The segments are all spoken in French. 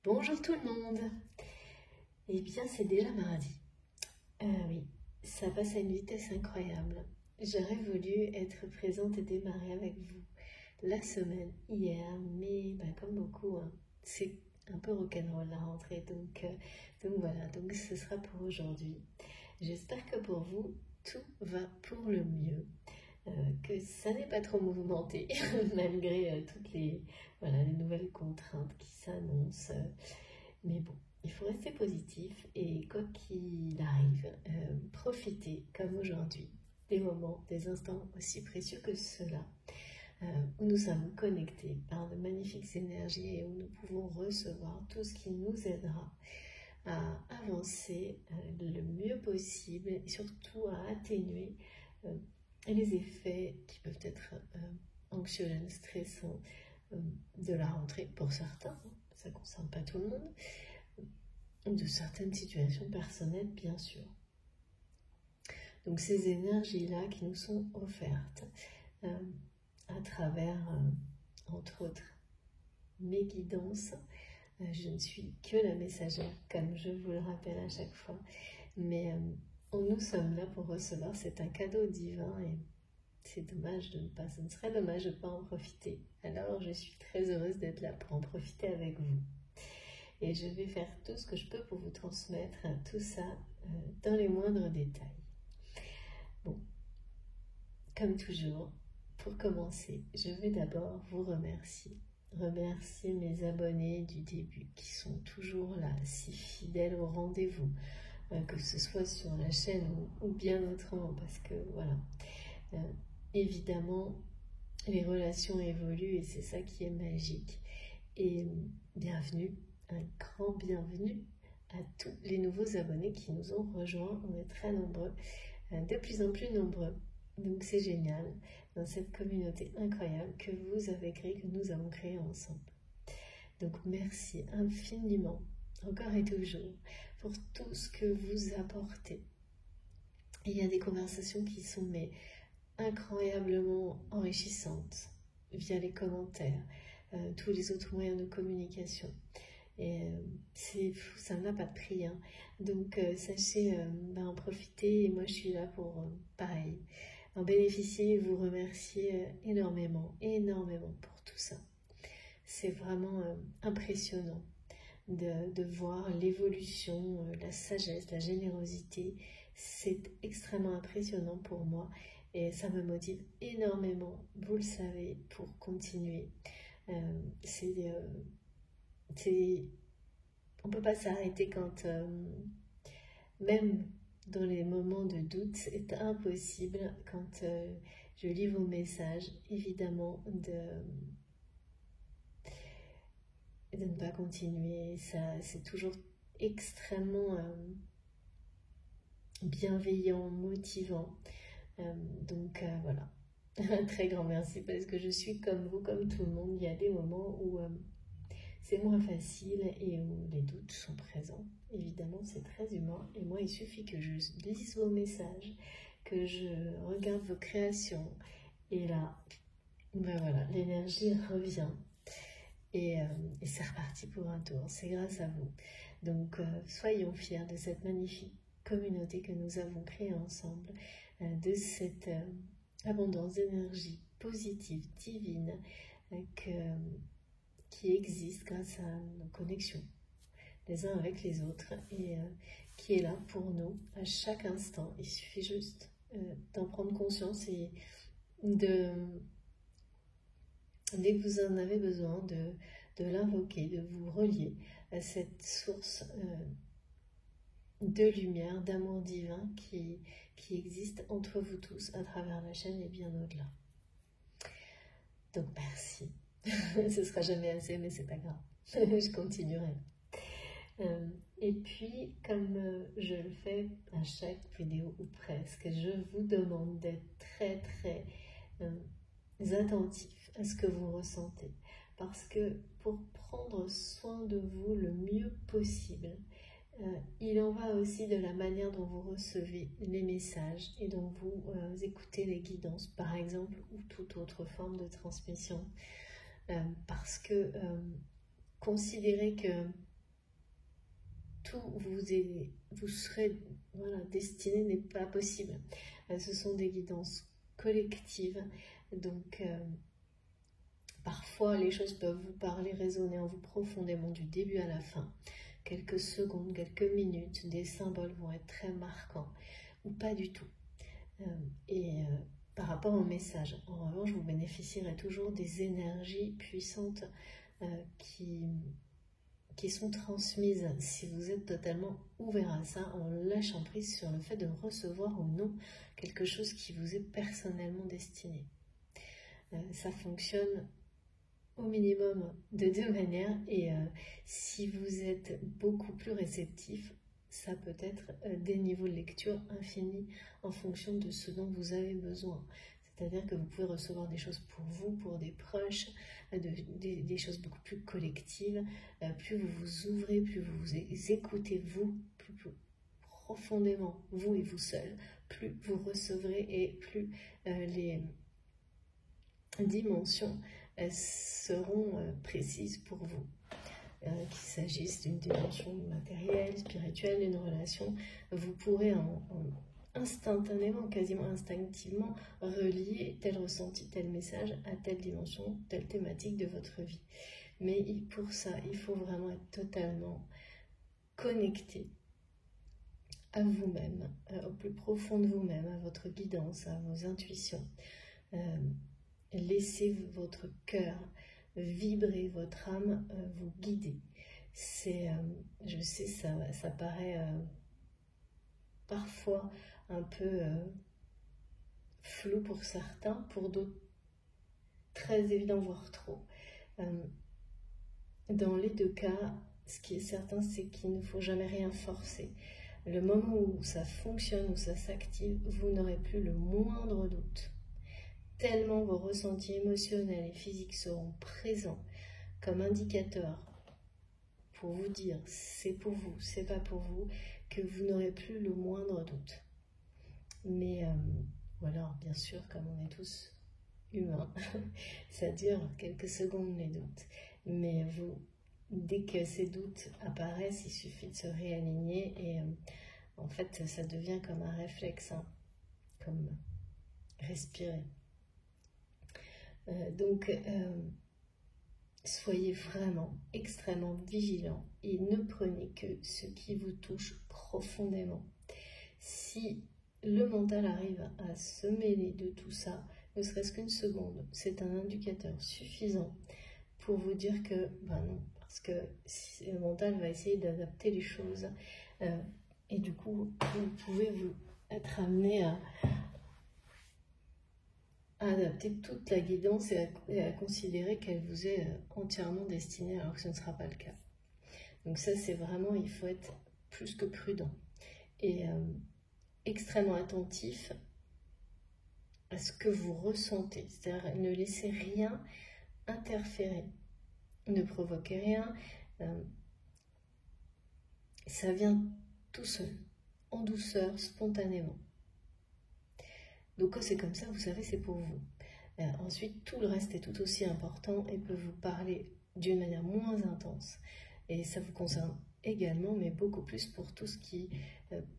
Bonjour tout le monde. Eh bien, c'est déjà mardi. Oui, ça passe à une vitesse incroyable. J'aurais voulu être présente et démarrer avec vous la semaine hier, mais comme beaucoup, c'est un peu rock'n'roll la rentrée, donc voilà, donc ce sera pour aujourd'hui. J'espère que pour vous, tout va pour le mieux, que ça n'est pas trop mouvementé, malgré toutes les nouvelles contraintes qui s'annoncent. Mais bon, il faut rester positif et quoi qu'il arrive, profiter comme aujourd'hui des moments, des instants aussi précieux que ceux-là, où nous sommes connectés par de magnifiques énergies et où nous pouvons recevoir tout ce qui nous aidera à avancer le mieux possible et surtout à atténuer les effets qui peuvent être anxiogènes, stressants de la rentrée pour certains, ça ne concerne pas tout le monde, de certaines situations personnelles bien sûr. Donc ces énergies-là qui nous sont offertes à travers, entre autres, mes guidances. Je ne suis que la messagère, comme je vous le rappelle à chaque fois, mais nous sommes là pour recevoir, c'est un cadeau divin et c'est dommage de ne pas, ce ne serait dommage de ne pas en profiter. Alors je suis très heureuse d'être là pour en profiter avec vous. Et je vais faire tout ce que je peux pour vous transmettre tout ça dans les moindres détails. Bon, comme toujours, pour commencer, je vais d'abord vous remercier. Remercier mes abonnés du début qui sont toujours là, si fidèles au rendez-vous, que ce soit sur la chaîne ou bien autrement, parce que voilà, évidemment, les relations évoluent et c'est ça qui est magique. Et bienvenue, un grand bienvenue à tous les nouveaux abonnés qui nous ont rejoints. On est très nombreux, de plus en plus nombreux. Donc c'est génial dans cette communauté incroyable que vous avez créée, que nous avons créée ensemble. Donc merci infiniment, encore et toujours, pour tout ce que vous apportez. Et il y a des conversations qui sont incroyablement enrichissantes via les commentaires, tous les autres moyens de communication. Et c'est fou, ça n'a pas de prix. Donc sachez en profiter et moi je suis là pour pareil. En bénéficier et vous remercier énormément pour tout ça. C'est vraiment impressionnant de voir l'évolution, la sagesse, la générosité. C'est extrêmement impressionnant pour moi et ça me motive énormément, vous le savez, pour continuer. On ne peut pas s'arrêter quand même dans les moments de doute, c'est impossible quand je lis vos messages, évidemment, de ne pas continuer. Ça, c'est toujours extrêmement bienveillant, motivant. Donc voilà, un très grand merci parce que je suis comme vous, comme tout le monde. Il y a des moments où c'est moins facile et où les doutes sont présents. Évidemment, c'est très humain. Et moi, il suffit que je lise vos messages, que je regarde vos créations. Et là, voilà, l'énergie revient. Et c'est reparti pour un tour. C'est grâce à vous. Donc, soyons fiers de cette magnifique communauté que nous avons créée ensemble, de cette abondance d'énergie positive, divine, qui existe grâce à nos connexions les uns avec les autres et qui est là pour nous à chaque instant. Il suffit juste d'en prendre conscience et dès que vous en avez besoin, de l'invoquer, de vous relier à cette source de lumière, d'amour divin qui existe entre vous tous à travers la chaîne et bien au-delà. Donc merci. Ce sera jamais assez, mais c'est pas grave. Je continuerai. Et puis, comme je le fais à chaque vidéo ou presque, je vous demande d'être très attentif à ce que vous ressentez. Parce que pour prendre soin de vous le mieux possible, il en va aussi de la manière dont vous recevez les messages et dont vous écoutez les guidances, par exemple, ou toute autre forme de transmission. Parce que considérez que tout vous serez destiné n'est pas possible. Ce sont des guidances collectives, donc parfois les choses peuvent vous parler, résonner en vous profondément du début à la fin. Quelques secondes, quelques minutes, des symboles vont être très marquants ou pas du tout. Par rapport au message, en revanche, vous bénéficierez toujours des énergies puissantes qui sont transmises si vous êtes totalement ouvert à ça, en lâchant prise sur le fait de recevoir ou non quelque chose qui vous est personnellement destiné. Ça fonctionne au minimum de deux manières, et si vous êtes beaucoup plus réceptif, ça peut être des niveaux de lecture infinis en fonction de ce dont vous avez besoin. C'est-à-dire que vous pouvez recevoir des choses pour vous, pour des proches, des choses beaucoup plus collectives. Plus vous vous ouvrez, plus vous vous écoutez vous, plus profondément, vous et vous seul, plus vous recevrez et plus les dimensions seront précises pour vous. Qu'il s'agisse d'une dimension matérielle, spirituelle, d'une relation, vous pourrez instantanément, quasiment instinctivement, relier tel ressenti, tel message à telle dimension, telle thématique de votre vie. Mais pour ça, il faut vraiment être totalement connecté à vous-même, au plus profond de vous-même, à votre guidance, à vos intuitions. Laissez votre cœur vibrer, votre âme vous guider. Je sais, ça paraît parfois un peu flou pour certains, pour d'autres très évident, voire trop. Dans les deux cas, ce qui est certain, c'est qu'il ne faut jamais rien forcer. Le moment où ça fonctionne, où ça s'active, vous n'aurez plus le moindre doute. Tellement vos ressentis émotionnels et physiques seront présents comme indicateurs pour vous dire c'est pour vous, c'est pas pour vous, que vous n'aurez plus le moindre doute. Mais voilà, bien sûr, comme on est tous humains, ça dure quelques secondes les doutes. Mais dès que ces doutes apparaissent, il suffit de se réaligner et en fait, ça devient comme un réflexe, comme respirer. Donc, soyez vraiment extrêmement vigilants et ne prenez que ce qui vous touche profondément. Si le mental arrive à se mêler de tout ça, ne serait-ce qu'une seconde, c'est un indicateur suffisant pour vous dire que, non, parce que le mental va essayer d'adapter les choses et du coup, vous pouvez être amené à adapter toute la guidance et à considérer qu'elle vous est entièrement destinée alors que ce ne sera pas le cas. Donc ça, c'est vraiment, il faut être plus que prudent et extrêmement attentif à ce que vous ressentez. C'est-à-dire, ne laissez rien interférer, ne provoquez rien. Ça vient tout seul, en douceur, spontanément. Donc quand c'est comme ça, vous savez, c'est pour vous. Ensuite, tout le reste est tout aussi important et peut vous parler d'une manière moins intense. Et ça vous concerne également, mais beaucoup plus pour tout ce qui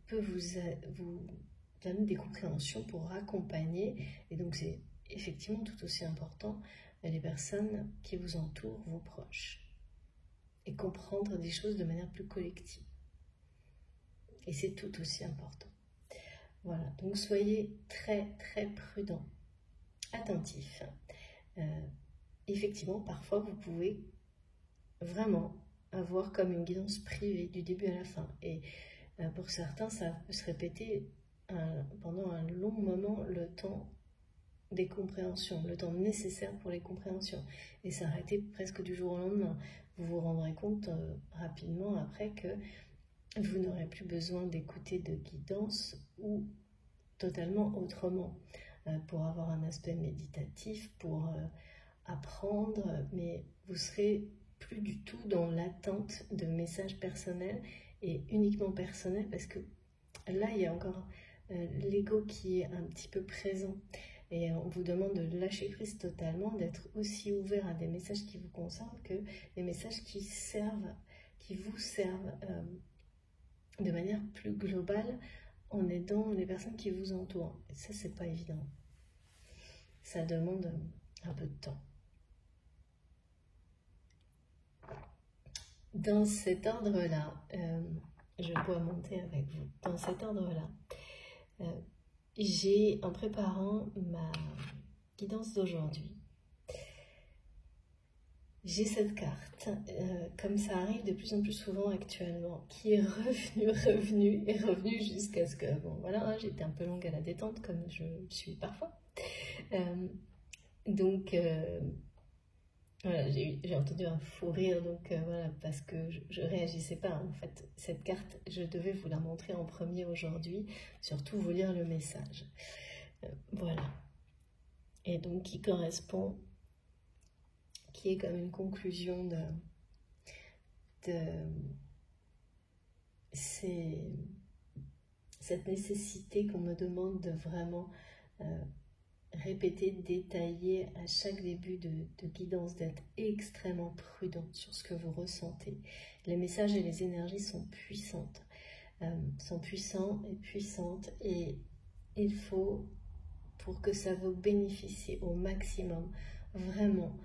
peut vous donner des compréhensions pour accompagner. Et donc c'est effectivement tout aussi important les personnes qui vous entourent, vos proches. Et comprendre des choses de manière plus collective. Et c'est tout aussi important. Voilà, donc soyez très très prudents, attentifs. Effectivement, parfois vous pouvez vraiment avoir comme une guidance privée du début à la fin. Et pour certains, ça peut se répéter pendant un long moment, le temps des compréhensions, le temps nécessaire pour les compréhensions. Et s'arrêter presque du jour au lendemain. Vous vous rendrez compte rapidement après que vous n'aurez plus besoin d'écouter de guidance ou totalement autrement pour avoir un aspect méditatif, pour apprendre, mais vous serez plus du tout dans l'attente de messages personnels et uniquement personnels parce que là il y a encore l'ego qui est un petit peu présent et on vous demande de lâcher prise totalement, d'être aussi ouvert à des messages qui vous concernent que des messages qui vous servent de manière plus globale en aidant les personnes qui vous entourent. Et ça, c'est pas évident. Ça demande un peu de temps. Dans cet ordre-là, je pourrais monter avec vous. Dans cet ordre-là, j'ai, en préparant ma guidance d'aujourd'hui, j'ai cette carte, comme ça arrive de plus en plus souvent actuellement, qui est revenue jusqu'à ce que, bon voilà, hein, j'étais un peu longue à la détente, comme je suis parfois. Donc, voilà, j'ai entendu un fou rire, donc voilà, parce que je réagissais pas. En fait, cette carte, je devais vous la montrer en premier aujourd'hui, surtout vous lire le message. Voilà. Et donc, qui correspond, qui est comme une conclusion de cette nécessité qu'on me demande de vraiment répéter, détailler à chaque début de guidance, d'être extrêmement prudent sur ce que vous ressentez. Les messages et les énergies sont puissantes, sont puissants et puissantes, et il faut, pour que ça vous bénéficie au maximum, vraiment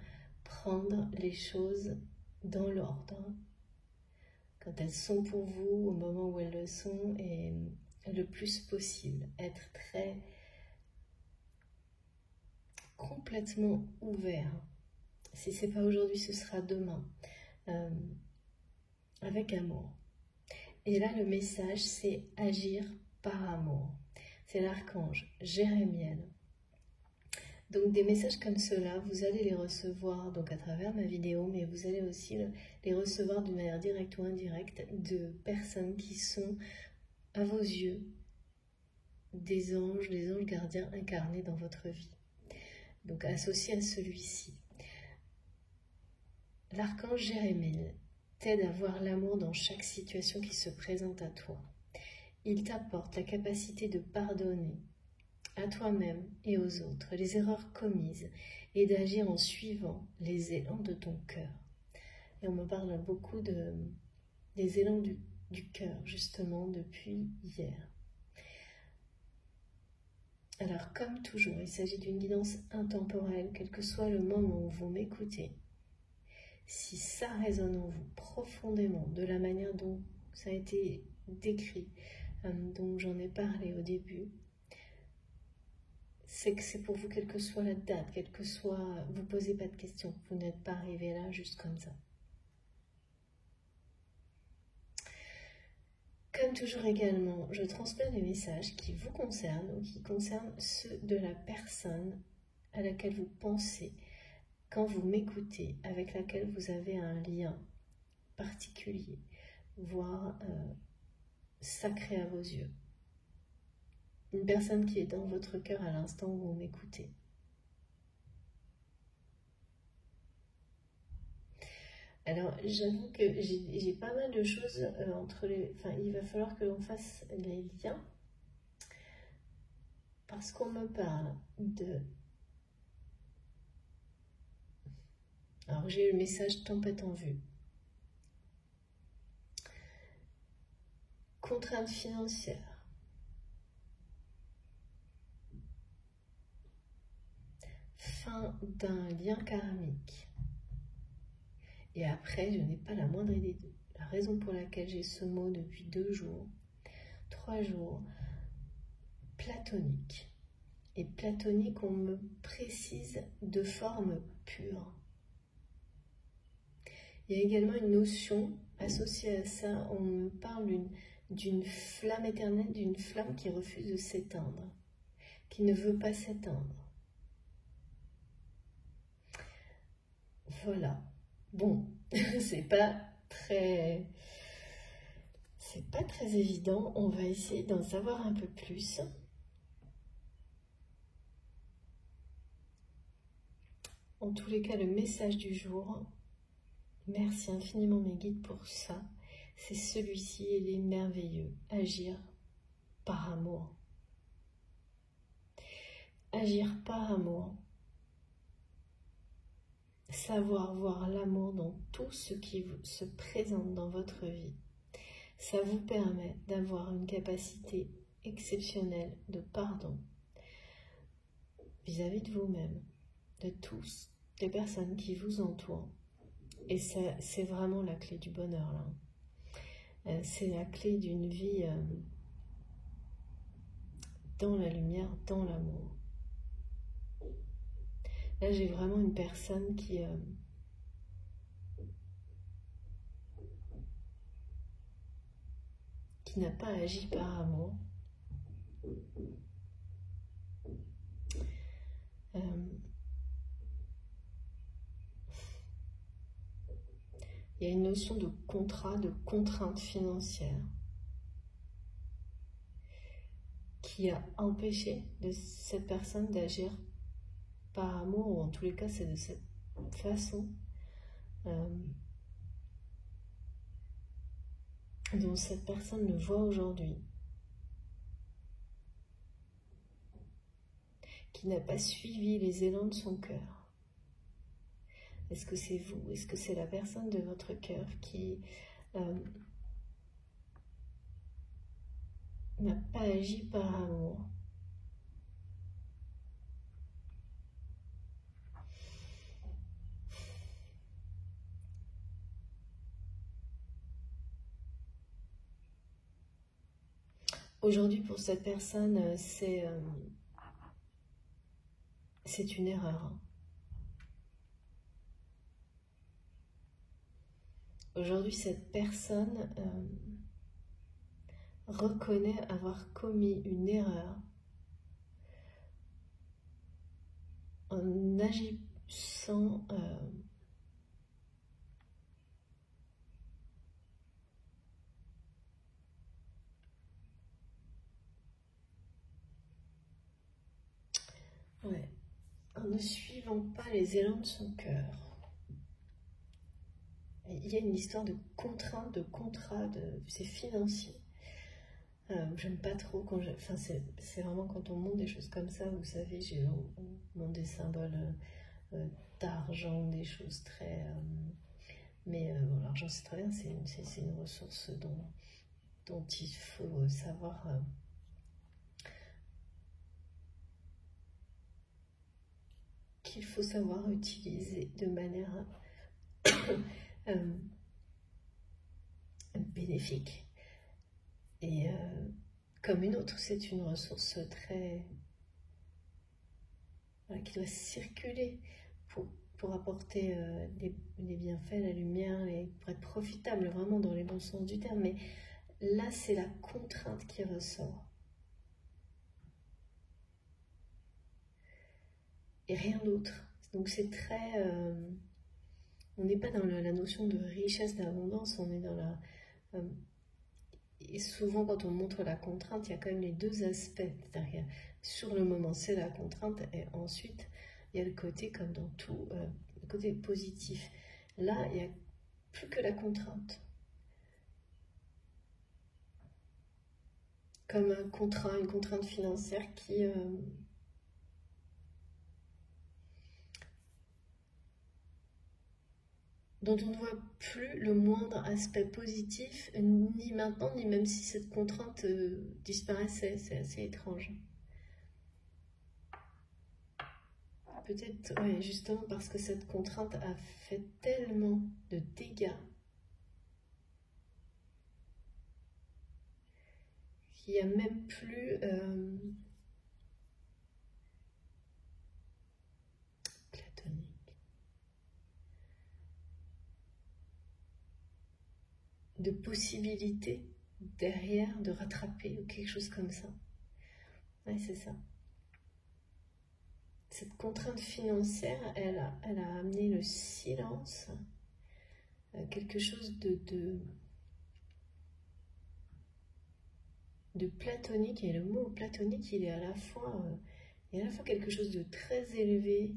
prendre les choses dans l'ordre, quand elles sont pour vous, au moment où elles le sont, et le plus possible, être très complètement ouvert. Si c'est pas aujourd'hui, ce sera demain, avec amour. Et là, le message, c'est agir par amour. C'est l'archange Jérémiel. Donc des messages comme cela, vous allez les recevoir donc à travers ma vidéo, mais vous allez aussi les recevoir d'une manière directe ou indirecte de personnes qui sont à vos yeux des anges gardiens incarnés dans votre vie. Donc associé à celui-ci. L'archange Jérémiel t'aide à voir l'amour dans chaque situation qui se présente à toi. Il t'apporte la capacité de pardonner à toi-même et aux autres les erreurs commises et d'agir en suivant les élans de ton cœur. Et on me parle beaucoup des élans du cœur, justement, depuis hier. Alors, comme toujours, il s'agit d'une guidance intemporelle, quel que soit le moment où vous m'écoutez. Si ça résonne en vous profondément, de la manière dont ça a été décrit, dont j'en ai parlé au début, c'est que c'est pour vous, quelle que soit la date, quelle que soit... Vous ne posez pas de questions, vous n'êtes pas arrivé là juste comme ça. Comme toujours également, je transmets des messages qui vous concernent ou qui concernent ceux de la personne à laquelle vous pensez quand vous m'écoutez, avec laquelle vous avez un lien particulier, voire sacré à vos yeux. Une personne qui est dans votre cœur à l'instant où vous m'écoutez. Alors, j'avoue que j'ai pas mal de choses entre les... Enfin, il va falloir que l'on fasse les liens. Parce qu'on me parle de... Alors, j'ai le message tempête en vue. Contrainte financière. Fin d'un lien karmique. Et après, je n'ai pas la moindre idée de la raison pour laquelle j'ai ce mot depuis 2 jours, 3 jours, platonique. Et platonique, on me précise de forme pure. Il y a également une notion associée à ça, on me parle d'une flamme éternelle, d'une flamme qui refuse de s'éteindre, qui ne veut pas s'éteindre. Voilà. Bon, c'est pas très évident. On va essayer d'en savoir un peu plus. En tous les cas, le message du jour, merci infiniment mes guides pour ça, c'est celui-ci, il est merveilleux. Agir par amour. Agir par amour. Savoir voir l'amour dans tout ce qui se présente dans votre vie. Ça vous permet d'avoir une capacité exceptionnelle de pardon vis-à-vis de vous-même, de tous les personnes qui vous entourent. Et c'est vraiment la clé du bonheur là. C'est la clé d'une vie dans la lumière, dans l'amour. Là, j'ai vraiment une personne qui n'a pas agi par amour. Il y a une notion de contrat, de contrainte financière qui a empêché cette personne d'agir par amour, ou en tous les cas c'est de cette façon dont cette personne le voit aujourd'hui, qui n'a pas suivi les élans de son cœur. Est-ce que c'est vous? Est-ce que c'est la personne de votre cœur qui n'a pas agi par amour? Aujourd'hui, pour cette personne, c'est une erreur. Aujourd'hui, cette personne reconnaît avoir commis une erreur en agissant en ne suivant pas les élans de son cœur. Il y a une histoire de contrainte, de contrat, c'est financier. J'aime pas trop quand c'est vraiment quand on monte des choses comme ça, vous savez, on monte des symboles d'argent, des choses très... mais bon, l'argent c'est très bien, c'est une ressource dont il faut savoir... qu'il faut savoir utiliser de manière bénéfique. Et comme une autre, c'est une ressource très... qui doit circuler pour apporter des bienfaits, la lumière, pour être profitable vraiment dans les bons sens du terme. Mais là, c'est la contrainte qui ressort. Et rien d'autre. Donc c'est très... on n'est pas dans la notion de richesse, d'abondance, on est dans la... et souvent quand on montre la contrainte, il y a quand même les deux aspects. C'est-à-dire sur le moment, c'est la contrainte, et ensuite, il y a le côté, comme dans tout, le côté positif. Là, il n'y a plus que la contrainte. Comme un contrat, une contrainte financière qui... dont on ne voit plus le moindre aspect positif, ni maintenant, ni même si cette contrainte disparaissait. C'est assez étrange. Peut-être, ouais, justement parce que cette contrainte a fait tellement de dégâts qu'il n'y a même plus... de possibilité derrière de rattraper ou quelque chose comme ça. Ouais, c'est ça. Cette contrainte financière, elle a amené le silence, quelque chose de platonique. Et le mot platonique, il est à la fois quelque chose de très élevé.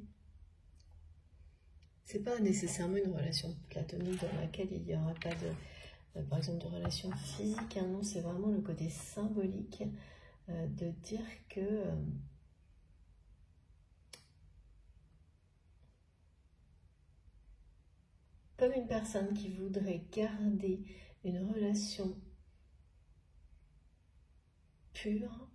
C'est pas nécessairement une relation platonique dans laquelle il n'y aura pas par exemple de relation physique, hein, non, c'est vraiment le côté symbolique de dire que comme une personne qui voudrait garder une relation pur.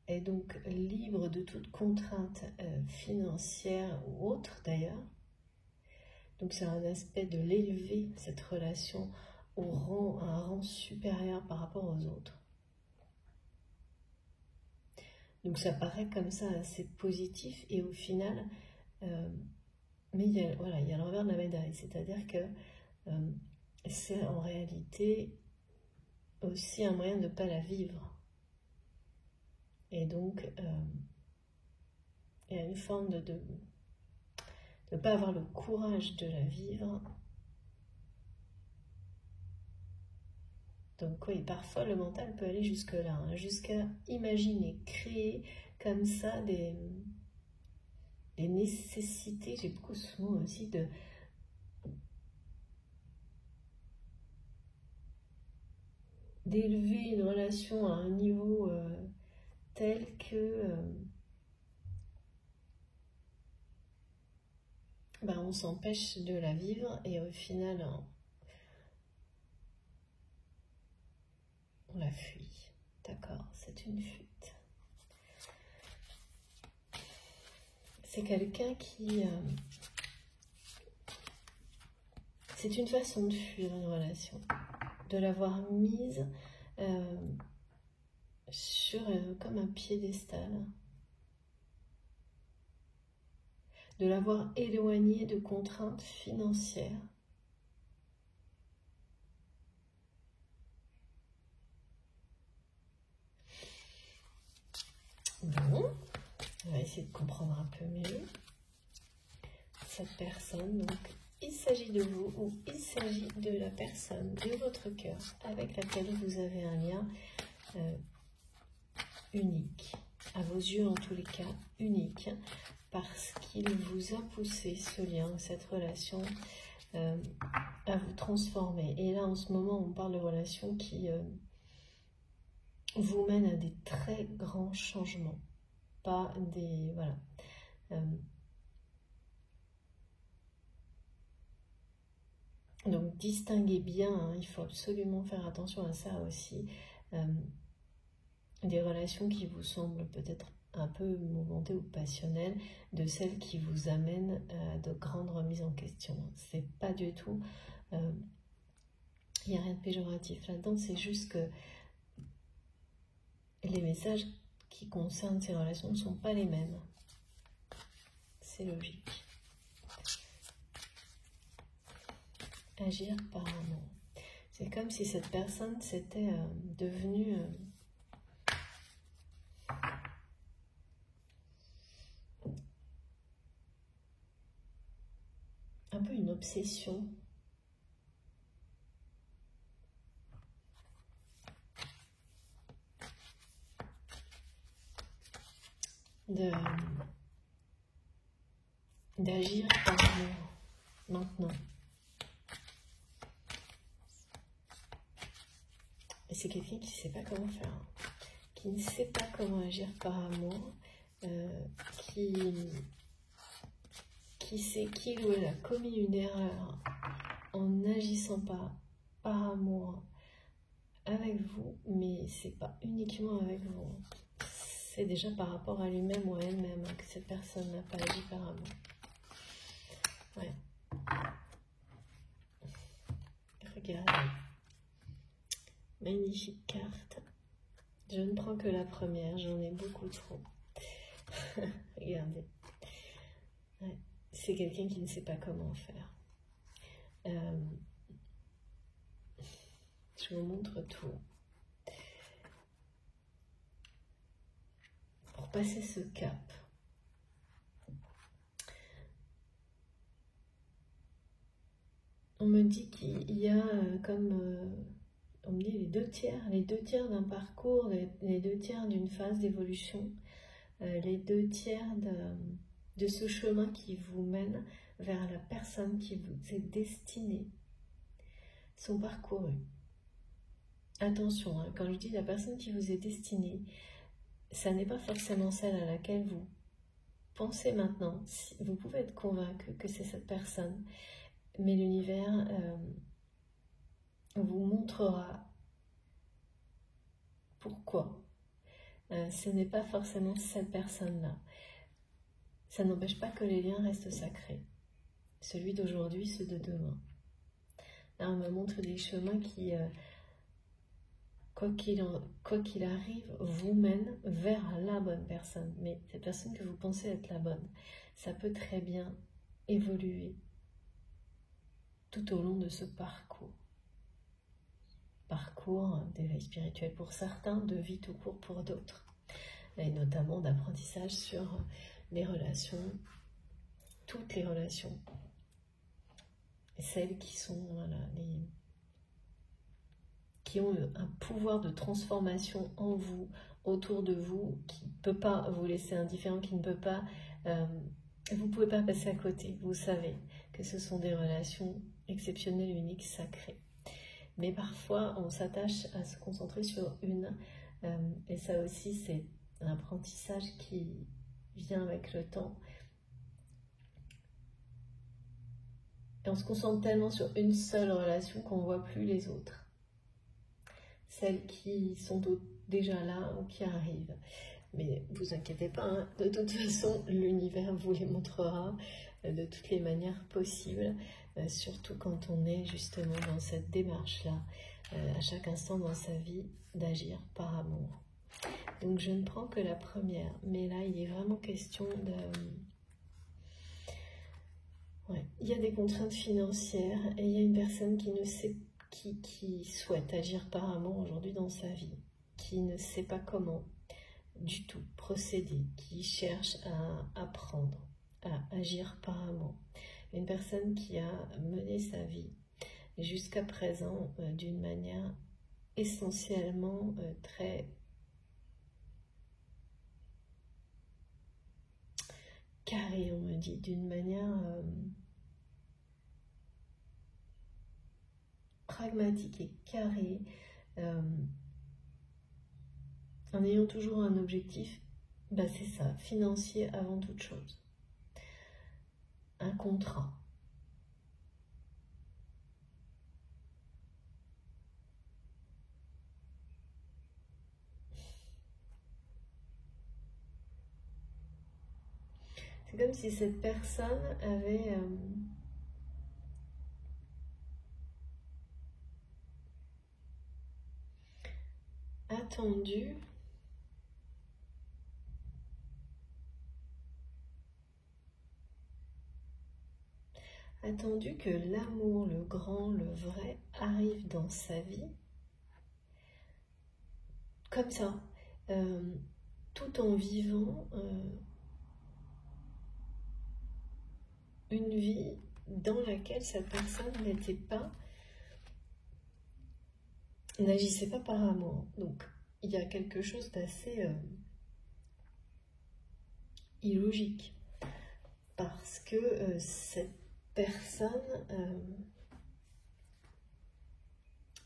Et donc libre de toute contrainte financière ou autre d'ailleurs. Donc c'est un aspect de l'élever, cette relation, à un rang supérieur par rapport aux autres. Donc ça paraît comme ça assez positif et au final, mais il y a l'envers de la médaille, c'est-à-dire que c'est en réalité aussi un moyen de ne pas la vivre. Et donc, il y a une forme de ne pas avoir le courage de la vivre. Donc oui, parfois le mental peut aller jusque-là, hein, jusqu'à imaginer, créer comme ça des nécessités, j'ai beaucoup ce mot aussi, d'élever une relation à un niveau tel que on s'empêche de la vivre et au final on la fuit. D'accord, c'est une fuite. C'est quelqu'un qui... c'est une façon de fuir une relation, de l'avoir mise sur comme un piédestal, de l'avoir éloignée de contraintes financières. Bon, on va essayer de comprendre un peu mieux cette personne. Donc, il s'agit de vous ou il s'agit de la personne de votre cœur avec laquelle vous avez un lien unique, à vos yeux en tous les cas unique, parce qu'il vous a poussé ce lien, cette relation à vous transformer. Et là en ce moment on parle de relations qui vous mènent à des très grands changements, pas des... voilà. Donc distinguez bien, hein, il faut absolument faire attention à ça aussi, des relations qui vous semblent peut-être un peu mouvementées ou passionnelles, de celles qui vous amènent à de grandes remises en question. C'est pas du tout... il n'y a rien de péjoratif là-dedans, c'est juste que les messages qui concernent ces relations ne sont pas les mêmes. C'est logique. Agir par amour. C'est comme si cette personne s'était devenue un peu une obsession. D'agir par amour maintenant. Et c'est quelqu'un qui ne sait pas comment faire, qui ne sait pas comment agir par amour, qui sait qu'il ou elle a commis une erreur en n'agissant pas par amour avec vous, mais c'est pas uniquement avec vous. C'est déjà par rapport à lui-même ou à elle-même que cette personne n'a pas agi par amour. Ouais. Regardez. Magnifique carte. Je ne prends que la première, j'en ai beaucoup trop. Regardez. Ouais. C'est quelqu'un qui ne sait pas comment faire. Je vous montre tout. Pour passer ce cap, on me dit qu'il y a on me dit les deux tiers d'un parcours, les deux tiers d'une phase d'évolution, les deux tiers de ce chemin qui vous mène vers la personne qui vous est destinée sont parcourus. Attention, hein, quand je dis la personne qui vous est destinée, ça n'est pas forcément celle à laquelle vous pensez maintenant. Vous pouvez être convaincu que c'est cette personne, mais l'univers vous montrera pourquoi ce n'est pas forcément cette personne-là. Ça n'empêche pas que les liens restent sacrés. Celui d'aujourd'hui, ceux de demain. Là, on me montre des chemins qui, quoi qu'il arrive, vous mènent vers la bonne personne. Mais cette personne que vous pensez être la bonne, ça peut très bien évoluer tout au long de ce parcours. Parcours d'éveil spirituel pour certains, de vie tout court pour d'autres. Et notamment d'apprentissage sur les relations, toutes les relations. Celles qui sont, voilà, qui ont un pouvoir de transformation en vous, autour de vous, qui ne peut pas vous laisser indifférent, qui ne peut pas... vous ne pouvez pas passer à côté. Vous savez que ce sont des relations exceptionnelles, uniques, sacrées. Mais parfois, on s'attache à se concentrer sur une. Et ça aussi, c'est un apprentissage qui vient avec le temps. Et on se concentre tellement sur une seule relation qu'on ne voit plus les autres. Celles qui sont déjà là ou qui arrivent. Mais vous inquiétez pas, hein, de toute façon, l'univers vous les montrera de toutes les manières possibles, surtout quand on est justement dans cette démarche-là, à chaque instant dans sa vie, d'agir par amour. Donc je ne prends que la première, mais là il est vraiment question de... Ouais. Il y a des contraintes financières et il y a une personne qui ne sait, qui souhaite agir par amour aujourd'hui dans sa vie, qui ne sait pas comment du tout procéder, qui cherche à apprendre, à agir par amour. Une personne qui a mené sa vie jusqu'à présent d'une manière essentiellement très carrée, on me dit, d'une manière pragmatique et carrée, en ayant toujours un objectif, c'est ça, financier avant toute chose. Un contrat. C'est comme si cette personne avait attendu que l'amour, le grand, le vrai, arrive dans sa vie, comme ça, tout en vivant une vie dans laquelle cette personne n'agissait pas par amour. Donc, il y a quelque chose d'assez illogique, parce que cette personne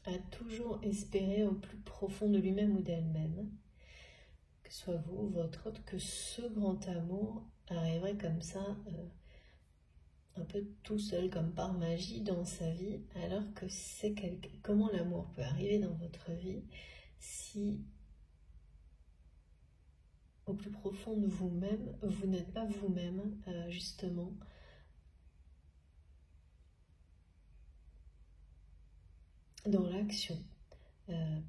a toujours espéré au plus profond de lui-même ou d'elle-même, que ce soit vous ou votre autre, que ce grand amour arriverait comme ça, un peu tout seul, comme par magie dans sa vie, alors que c'est comment l'amour peut arriver dans votre vie si au plus profond de vous-même, vous n'êtes pas vous-même, justement, dans l'action,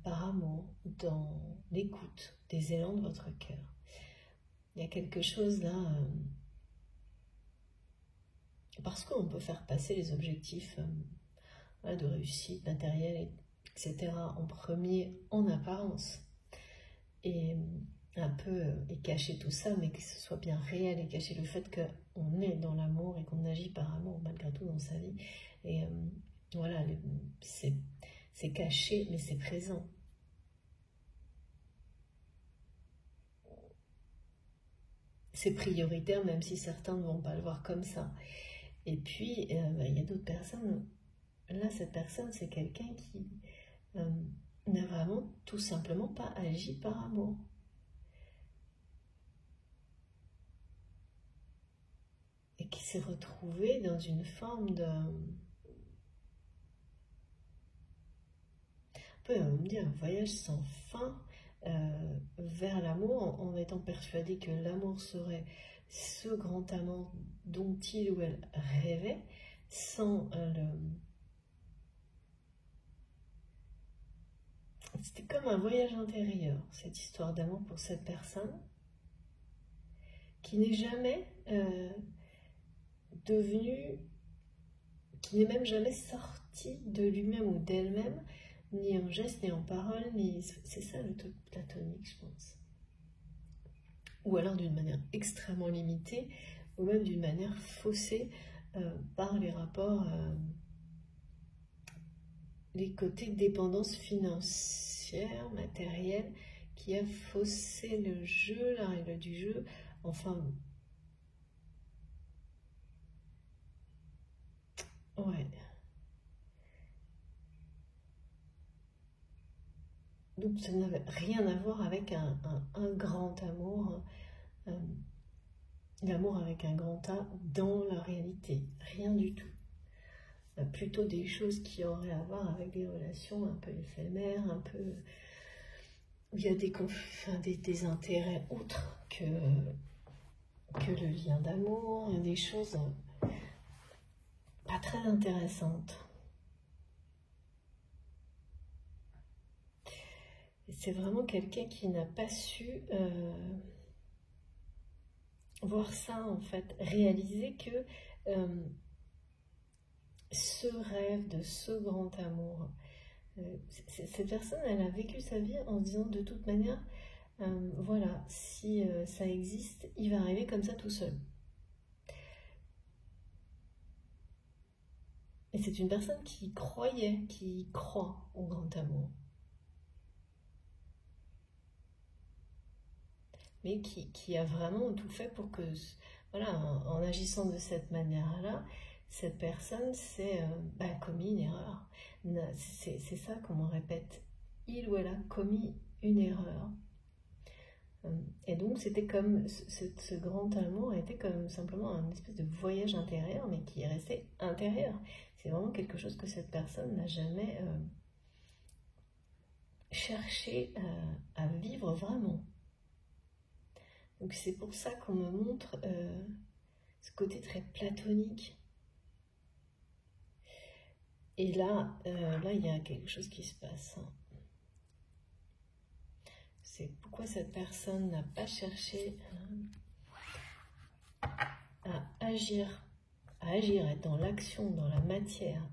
par amour, dans l'écoute des élans de votre cœur. Il y a quelque chose là, parce qu'on peut faire passer les objectifs de réussite matérielle, etc. en premier, en apparence, et un peu et cacher tout ça, mais que ce soit bien réel, et cacher le fait qu'on est dans l'amour et qu'on agit par amour malgré tout dans sa vie. Et voilà, c'est caché, mais c'est présent. C'est prioritaire, même si certains ne vont pas le voir comme ça. Et puis, il y a d'autres personnes. Là, cette personne, c'est quelqu'un qui n'a vraiment tout simplement pas agi par amour. Et qui s'est retrouvé dans une forme peut me dire un voyage sans fin vers l'amour, en étant persuadé que l'amour serait ce grand amour dont il ou elle rêvait, sans C'était comme un voyage intérieur, cette histoire d'amour pour cette personne, qui n'est jamais devenue, qui n'est même jamais sortie de lui-même ou d'elle-même, ni en geste, ni en parole, ni... C'est ça le truc platonique, je pense. Ou alors d'une manière extrêmement limitée, ou même d'une manière faussée par les rapports, les côtés dépendance financière, matérielle, qui a faussé le jeu, la règle du jeu, enfin... Ouais. Donc ça n'avait rien à voir avec un grand amour, l'amour avec un grand A dans la réalité, rien du tout. Plutôt des choses qui auraient à voir avec des relations un peu éphémères, un peu où il y a des intérêts autres que le lien d'amour, des choses pas très intéressantes. C'est vraiment quelqu'un qui n'a pas su voir ça, en fait, réaliser que ce rêve de ce grand amour, cette personne, elle a vécu sa vie en se disant de toute manière, voilà, si ça existe, il va arriver comme ça tout seul. Et c'est une personne qui croyait, qui croit au grand amour. Mais qui a vraiment tout fait pour que, voilà, en agissant de cette manière-là, cette personne s'est commis une erreur. C'est ça qu'on me répète. Il ou elle a commis une erreur. Et donc c'était comme, ce grand amour était comme simplement un espèce de voyage intérieur, mais qui est resté intérieur. C'est vraiment quelque chose que cette personne n'a jamais cherché à vivre vraiment. Donc c'est pour ça qu'on me montre ce côté très platonique. Et là, il y a quelque chose qui se passe. C'est pourquoi cette personne n'a pas cherché à agir, être dans l'action, dans la matière,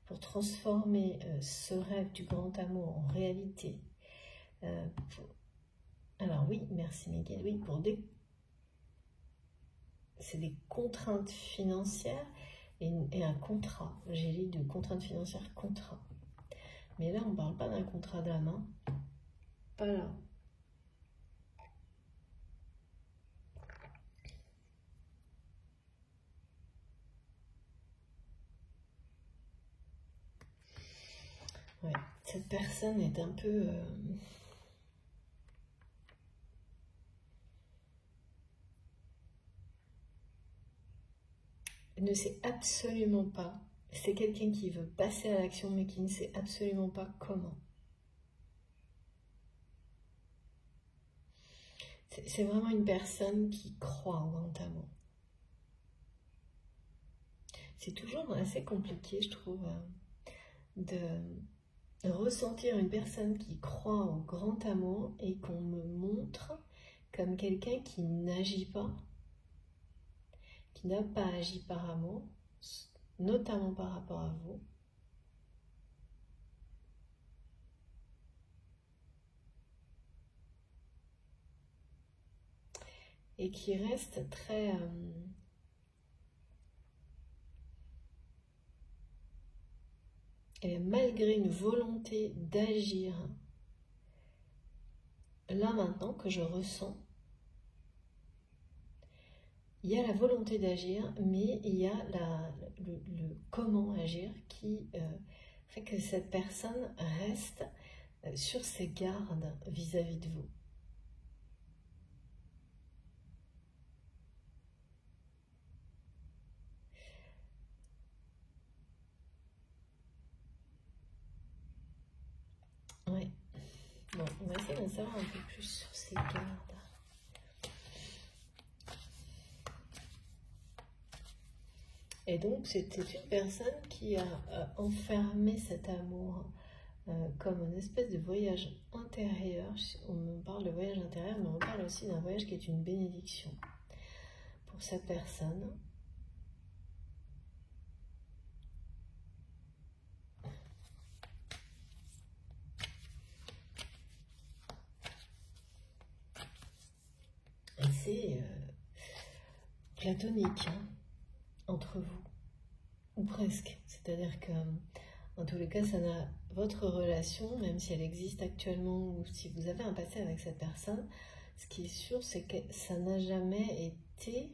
pour transformer ce rêve du grand amour en réalité. Alors oui, merci Miguel, oui, c'est des contraintes financières et un contrat. J'ai lu de contraintes financières, contrat. Mais là, on ne parle pas d'un contrat d'âme, hein. Pas là. Ouais, cette personne est un peu... ne sait absolument pas. C'est quelqu'un qui veut passer à l'action, mais qui ne sait absolument pas comment. C'est vraiment une personne qui croit en grand amour. C'est toujours assez compliqué, je trouve, de ressentir une personne qui croit au grand amour et qu'on me montre comme quelqu'un qui n'agit pas, qui n'a pas agi par amour, notamment par rapport à vous. Et qui reste très... et malgré une volonté d'agir, là maintenant que je ressens, il y a la volonté d'agir, mais il y a le comment agir qui fait que cette personne reste sur ses gardes vis-à-vis de vous. Bon, on va essayer d'en savoir un peu plus sur ces gardes. Et donc, c'était une personne qui a enfermé cet amour comme une espèce de voyage intérieur. On me parle de voyage intérieur, mais on parle aussi d'un voyage qui est une bénédiction pour cette personne. Et c'est platonique hein, entre vous, ou presque. C'est-à-dire que, en tous les cas, votre relation, même si elle existe actuellement, ou si vous avez un passé avec cette personne, ce qui est sûr, c'est que ça n'a jamais été,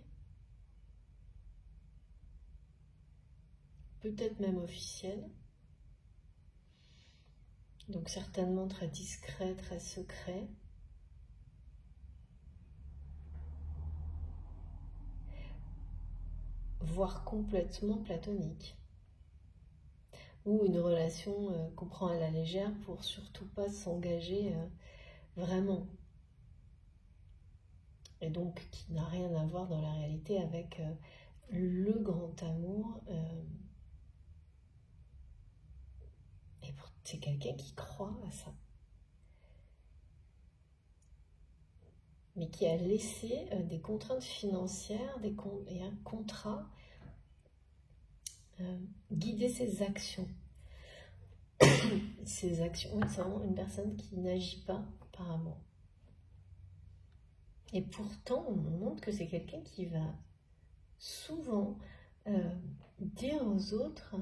peut-être même officiel, donc certainement très discret, très secret, voire complètement platonique, ou une relation qu'on prend à la légère pour surtout pas s'engager vraiment, et donc qui n'a rien à voir dans la réalité avec le grand amour. Et c'est quelqu'un qui croit à ça, mais qui a laissé des contraintes financières et un contrat guider ses actions. Ses actions, oui, c'est vraiment une personne qui n'agit pas par amour. Et pourtant, on me montre que c'est quelqu'un qui va souvent dire aux autres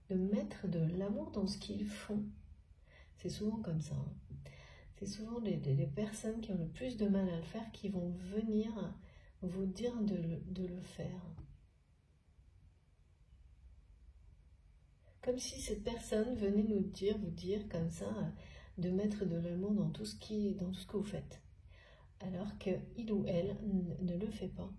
de mettre de l'amour dans ce qu'ils font. C'est souvent comme ça. Hein. C'est souvent les personnes qui ont le plus de mal à le faire qui vont venir vous dire de le faire. Comme si cette personne venait vous dire comme ça, de mettre de l'amour dans tout ce que vous faites. Alors qu'il ou elle ne le fait pas.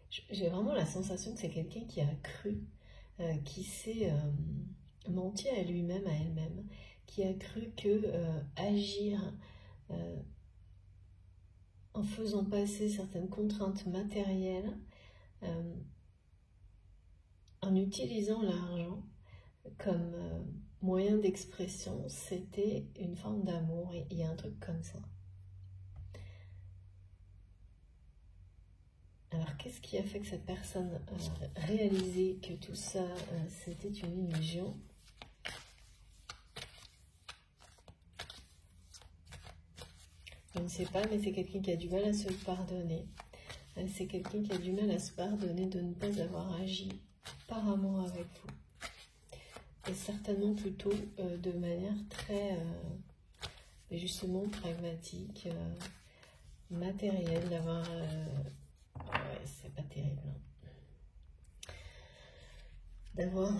J'ai vraiment la sensation que c'est quelqu'un qui a cru, qui s'est menti à lui-même, à elle-même, qui a cru que agir en faisant passer certaines contraintes matérielles, en utilisant l'argent comme moyen d'expression, c'était une forme d'amour. Et il y a un truc comme ça. Alors, qu'est-ce qui a fait que cette personne a réalisé que tout ça, c'était une illusion? Je ne sais pas, mais c'est quelqu'un qui a du mal à se pardonner. C'est quelqu'un qui a du mal à se pardonner de ne pas avoir agi par amour avec vous. Et certainement plutôt de manière très, justement, pragmatique, matérielle, d'avoir... ouais, c'est pas terrible. Hein. D'avoir...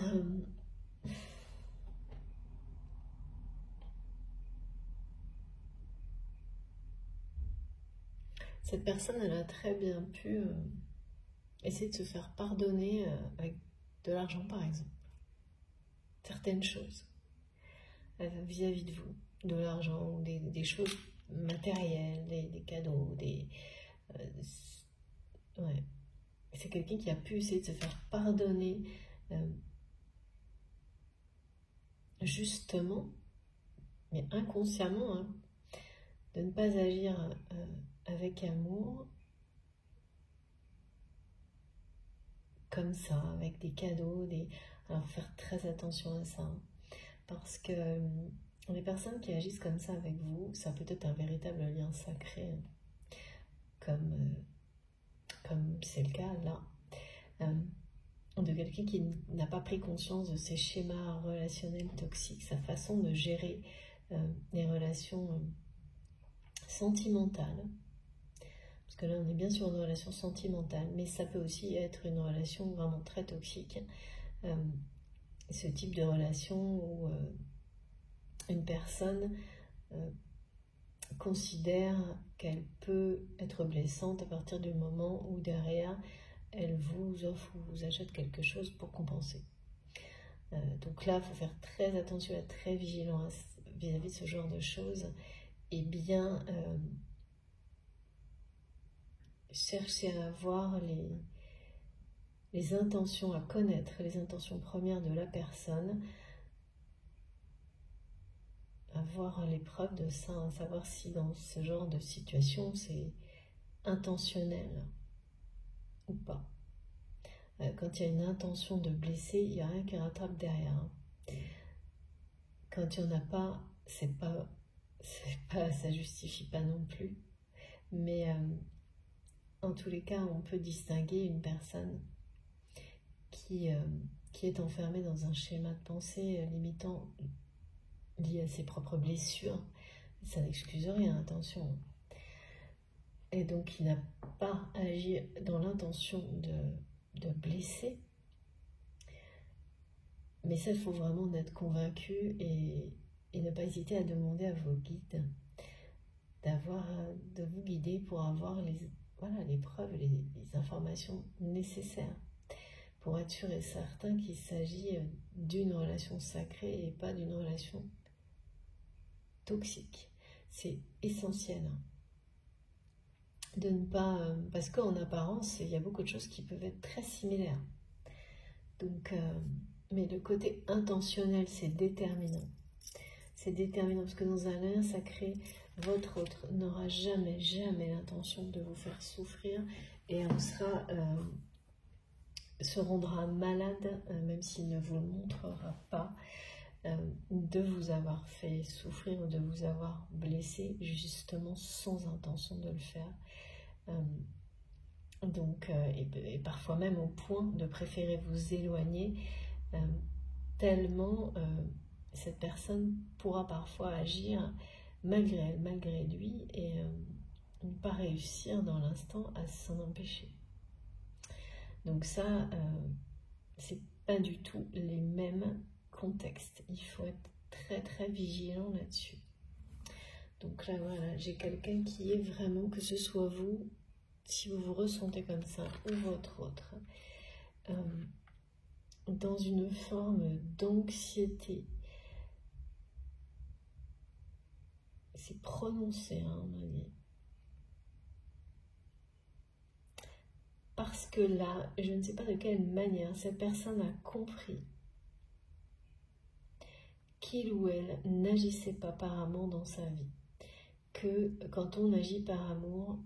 cette personne, elle a très bien pu essayer de se faire pardonner avec de l'argent, par exemple. Certaines choses vis-à-vis de vous, de l'argent, ou des choses matérielles, des cadeaux, ouais. C'est quelqu'un qui a pu essayer de se faire pardonner justement, mais inconsciemment, hein, de ne pas agir avec amour, comme ça, avec des cadeaux, alors faire très attention à ça, hein, parce que les personnes qui agissent comme ça avec vous, ça peut être un véritable lien sacré, comme c'est le cas là, de quelqu'un qui n'a pas pris conscience de ses schémas relationnels toxiques, sa façon de gérer les relations sentimentales. Parce que là, on est bien sur une relation sentimentale, mais ça peut aussi être une relation vraiment très toxique. Ce type de relation où une personne considère qu'elle peut être blessante à partir du moment où derrière, elle vous offre ou vous achète quelque chose pour compenser. Donc là, il faut faire très attention, être très vigilant vis-à-vis de ce genre de choses et bien chercher à voir les intentions, à connaître les intentions premières de la personne, à voir les preuves de ça, à savoir si dans ce genre de situation c'est intentionnel ou pas. Quand il y a une intention de blesser, il n'y a rien qui rattrape derrière. Quand il n'y en a pas, ça justifie pas non plus. Mais en tous les cas, on peut distinguer une personne qui est enfermée dans un schéma de pensée limitant lié à ses propres blessures. Ça n'excuse rien, attention. Et donc, qui n'a pas agi dans l'intention de blesser. Mais ça, il faut vraiment en être convaincu et ne pas hésiter à demander à vos guides de vous guider pour avoir les preuves, les informations nécessaires pour être sûr et certain qu'il s'agit d'une relation sacrée et pas d'une relation toxique. C'est essentiel de ne pas... parce qu'en apparence, il y a beaucoup de choses qui peuvent être très similaires. Donc, mais le côté intentionnel, c'est déterminant. C'est déterminant parce que dans un lien sacré, votre autre n'aura jamais l'intention de vous faire souffrir et se rendra malade, même s'il ne vous le montrera pas, de vous avoir fait souffrir ou de vous avoir blessé, justement sans intention de le faire. Et parfois même au point de préférer vous éloigner, tellement cette personne pourra parfois agir malgré elle, malgré lui, et ne pas réussir dans l'instant à s'en empêcher. Donc ça, c'est pas du tout les mêmes contextes. Il faut être très très vigilant là-dessus. Donc là, voilà, j'ai quelqu'un qui est vraiment, que ce soit vous, si vous vous ressentez comme ça, ou votre autre, dans une forme d'anxiété. C'est prononcé, hein, on m'a dit. Parce que là, je ne sais pas de quelle manière cette personne a compris qu'il ou elle n'agissait pas par amour dans sa vie. Que quand on agit par amour,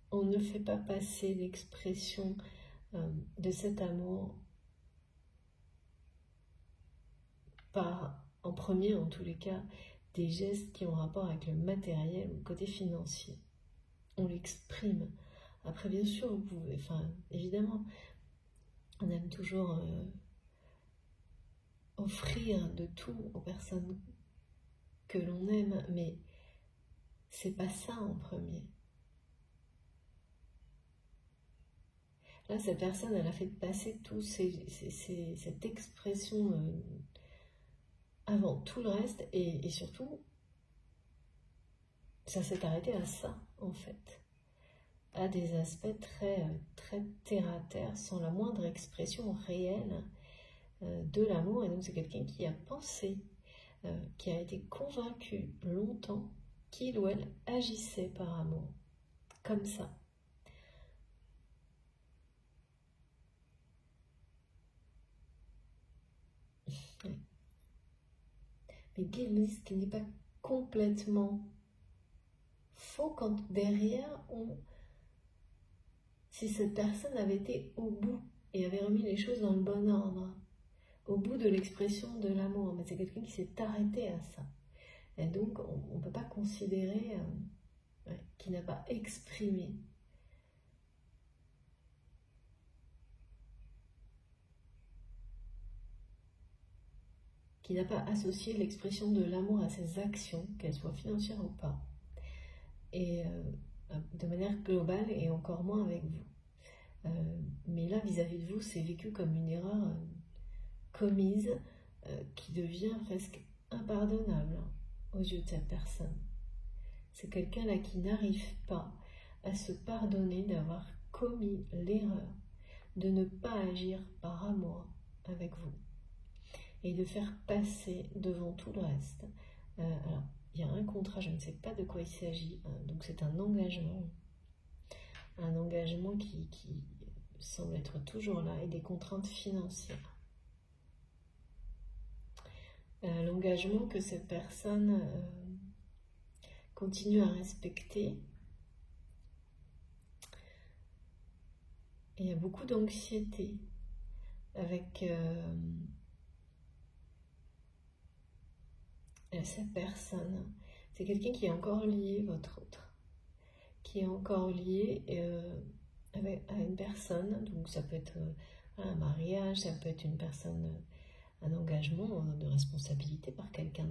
on ne fait pas passer l'expression de cet amour par, en premier en tous les cas, des gestes qui ont rapport avec le matériel ou le côté financier. On l'exprime. Après, bien sûr, vous pouvez, évidemment, on aime toujours offrir de tout aux personnes que l'on aime, mais c'est pas ça en premier. Là, cette personne, elle a fait passer tout cette expression avant tout le reste, et surtout, ça s'est arrêté à ça, en fait. À des aspects très, très terre-à-terre, sans la moindre expression réelle de l'amour. Et donc, c'est quelqu'un qui a pensé, qui a été convaincu longtemps qu'il ou elle agissait par amour, comme ça. Mais guide nous dit ce qui n'est pas complètement faux quand derrière, si cette personne avait été au bout et avait remis les choses dans le bon ordre, au bout de l'expression de l'amour, mais c'est quelqu'un qui s'est arrêté à ça. Et donc, on ne peut pas considérer qu'il n'a pas exprimé. Qui n'a pas associé l'expression de l'amour à ses actions, qu'elles soient financières ou pas, et de manière globale et encore moins avec vous. Mais là, vis-à-vis de vous, c'est vécu comme une erreur commise qui devient presque impardonnable aux yeux de cette personne. C'est quelqu'un là qui n'arrive pas à se pardonner d'avoir commis l'erreur de ne pas agir par amour avec vous et de faire passer devant tout le reste. Alors, il y a un contrat, je ne sais pas de quoi il s'agit, donc c'est un engagement qui semble être toujours là, et des contraintes financières. L'engagement que cette personne continue à respecter. Et il y a beaucoup d'anxiété avec cette personne. C'est quelqu'un qui est encore lié, votre autre, qui est encore lié à une personne. Donc ça peut être un mariage, ça peut être une personne, un engagement de responsabilité par quelqu'un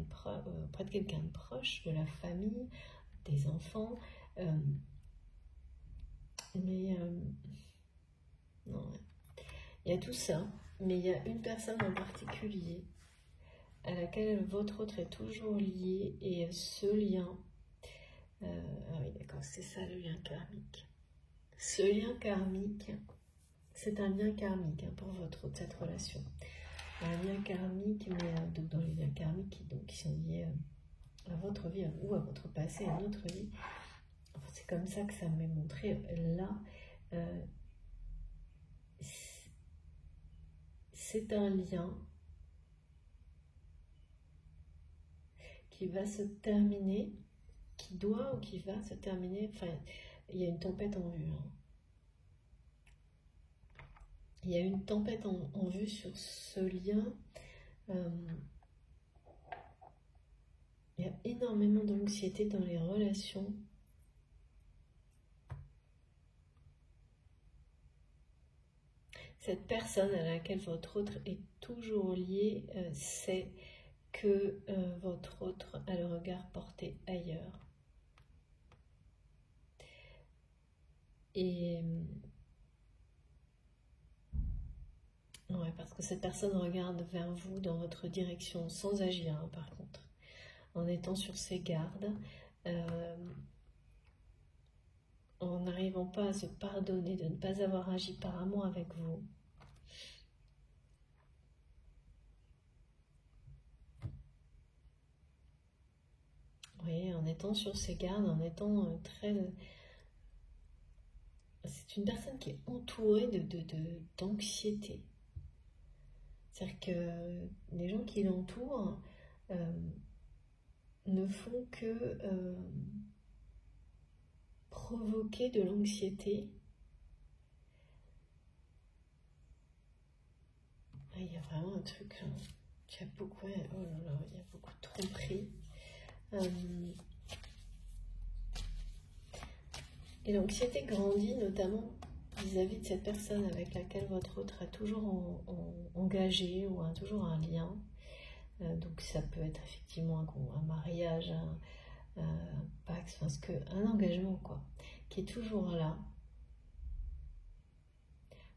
auprès de quelqu'un de proche, de la famille, des enfants. Non, il y a tout ça, mais il y a une personne en particulier à laquelle votre autre est toujours lié, et ce lien, ah oui d'accord, c'est ça le lien karmique. Ce lien karmique, c'est un lien karmique pour votre autre, cette relation. Un lien karmique, mais donc dans les liens karmiques qui sont liés à votre vie ou à votre passé, à notre vie. Enfin, c'est comme ça que ça m'est montré là. C'est un lien qui va se terminer, qui doit ou qui va se terminer. Enfin, il y a une tempête en vue. Il y a une tempête en vue sur ce lien. Il y a énormément d'anxiété dans les relations. Cette personne à laquelle votre autre est toujours lié sait que votre autre a le regard porté ailleurs. Et ouais, parce que cette personne regarde vers vous dans votre direction sans agir, par contre, en étant sur ses gardes, en n'arrivant pas à se pardonner de ne pas avoir agi par amour avec vous. Oui, en étant sur ses gardes, en étant très... C'est une personne qui est entourée d'anxiété. C'est-à-dire que les gens qui l'entourent ne font que provoquer de l'anxiété. Il y a vraiment un truc, il y a beaucoup, oh là là, il y a beaucoup de tromperie. Et l'anxiété grandit notamment vis-à-vis de cette personne avec laquelle votre autre est toujours engagé ou a toujours un lien. Donc ça peut être effectivement un mariage, un pacte, un engagement quoi, qui est toujours là.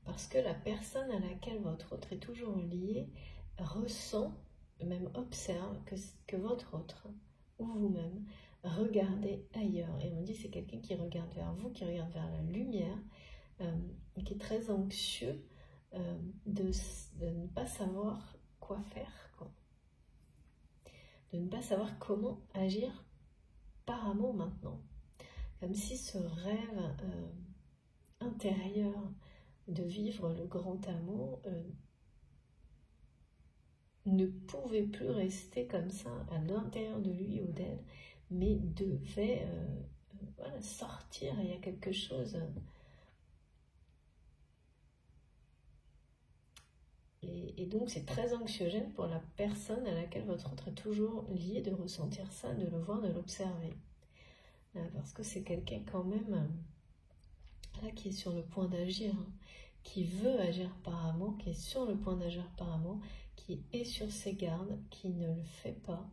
Parce que la personne à laquelle votre autre est toujours lié ressent, même observe que votre autre ou vous-même regardez ailleurs. Et on dit c'est quelqu'un qui regarde vers vous, qui regarde vers la lumière, qui est très anxieux de ne pas savoir quoi faire, quoi. De ne pas savoir comment agir par amour maintenant. Comme si ce rêve intérieur de vivre le grand amour ne pouvait plus rester comme ça à l'intérieur de lui ou d'elle, mais devait voilà, sortir. Il y a quelque chose. Et donc c'est très anxiogène pour la personne à laquelle votre autre est toujours lié de ressentir ça, de le voir, de l'observer. Parce que c'est quelqu'un quand même là qui est sur le point d'agir, qui veut agir par amour, qui est sur le point d'agir par amour, qui est sur ses gardes, qui ne le fait pas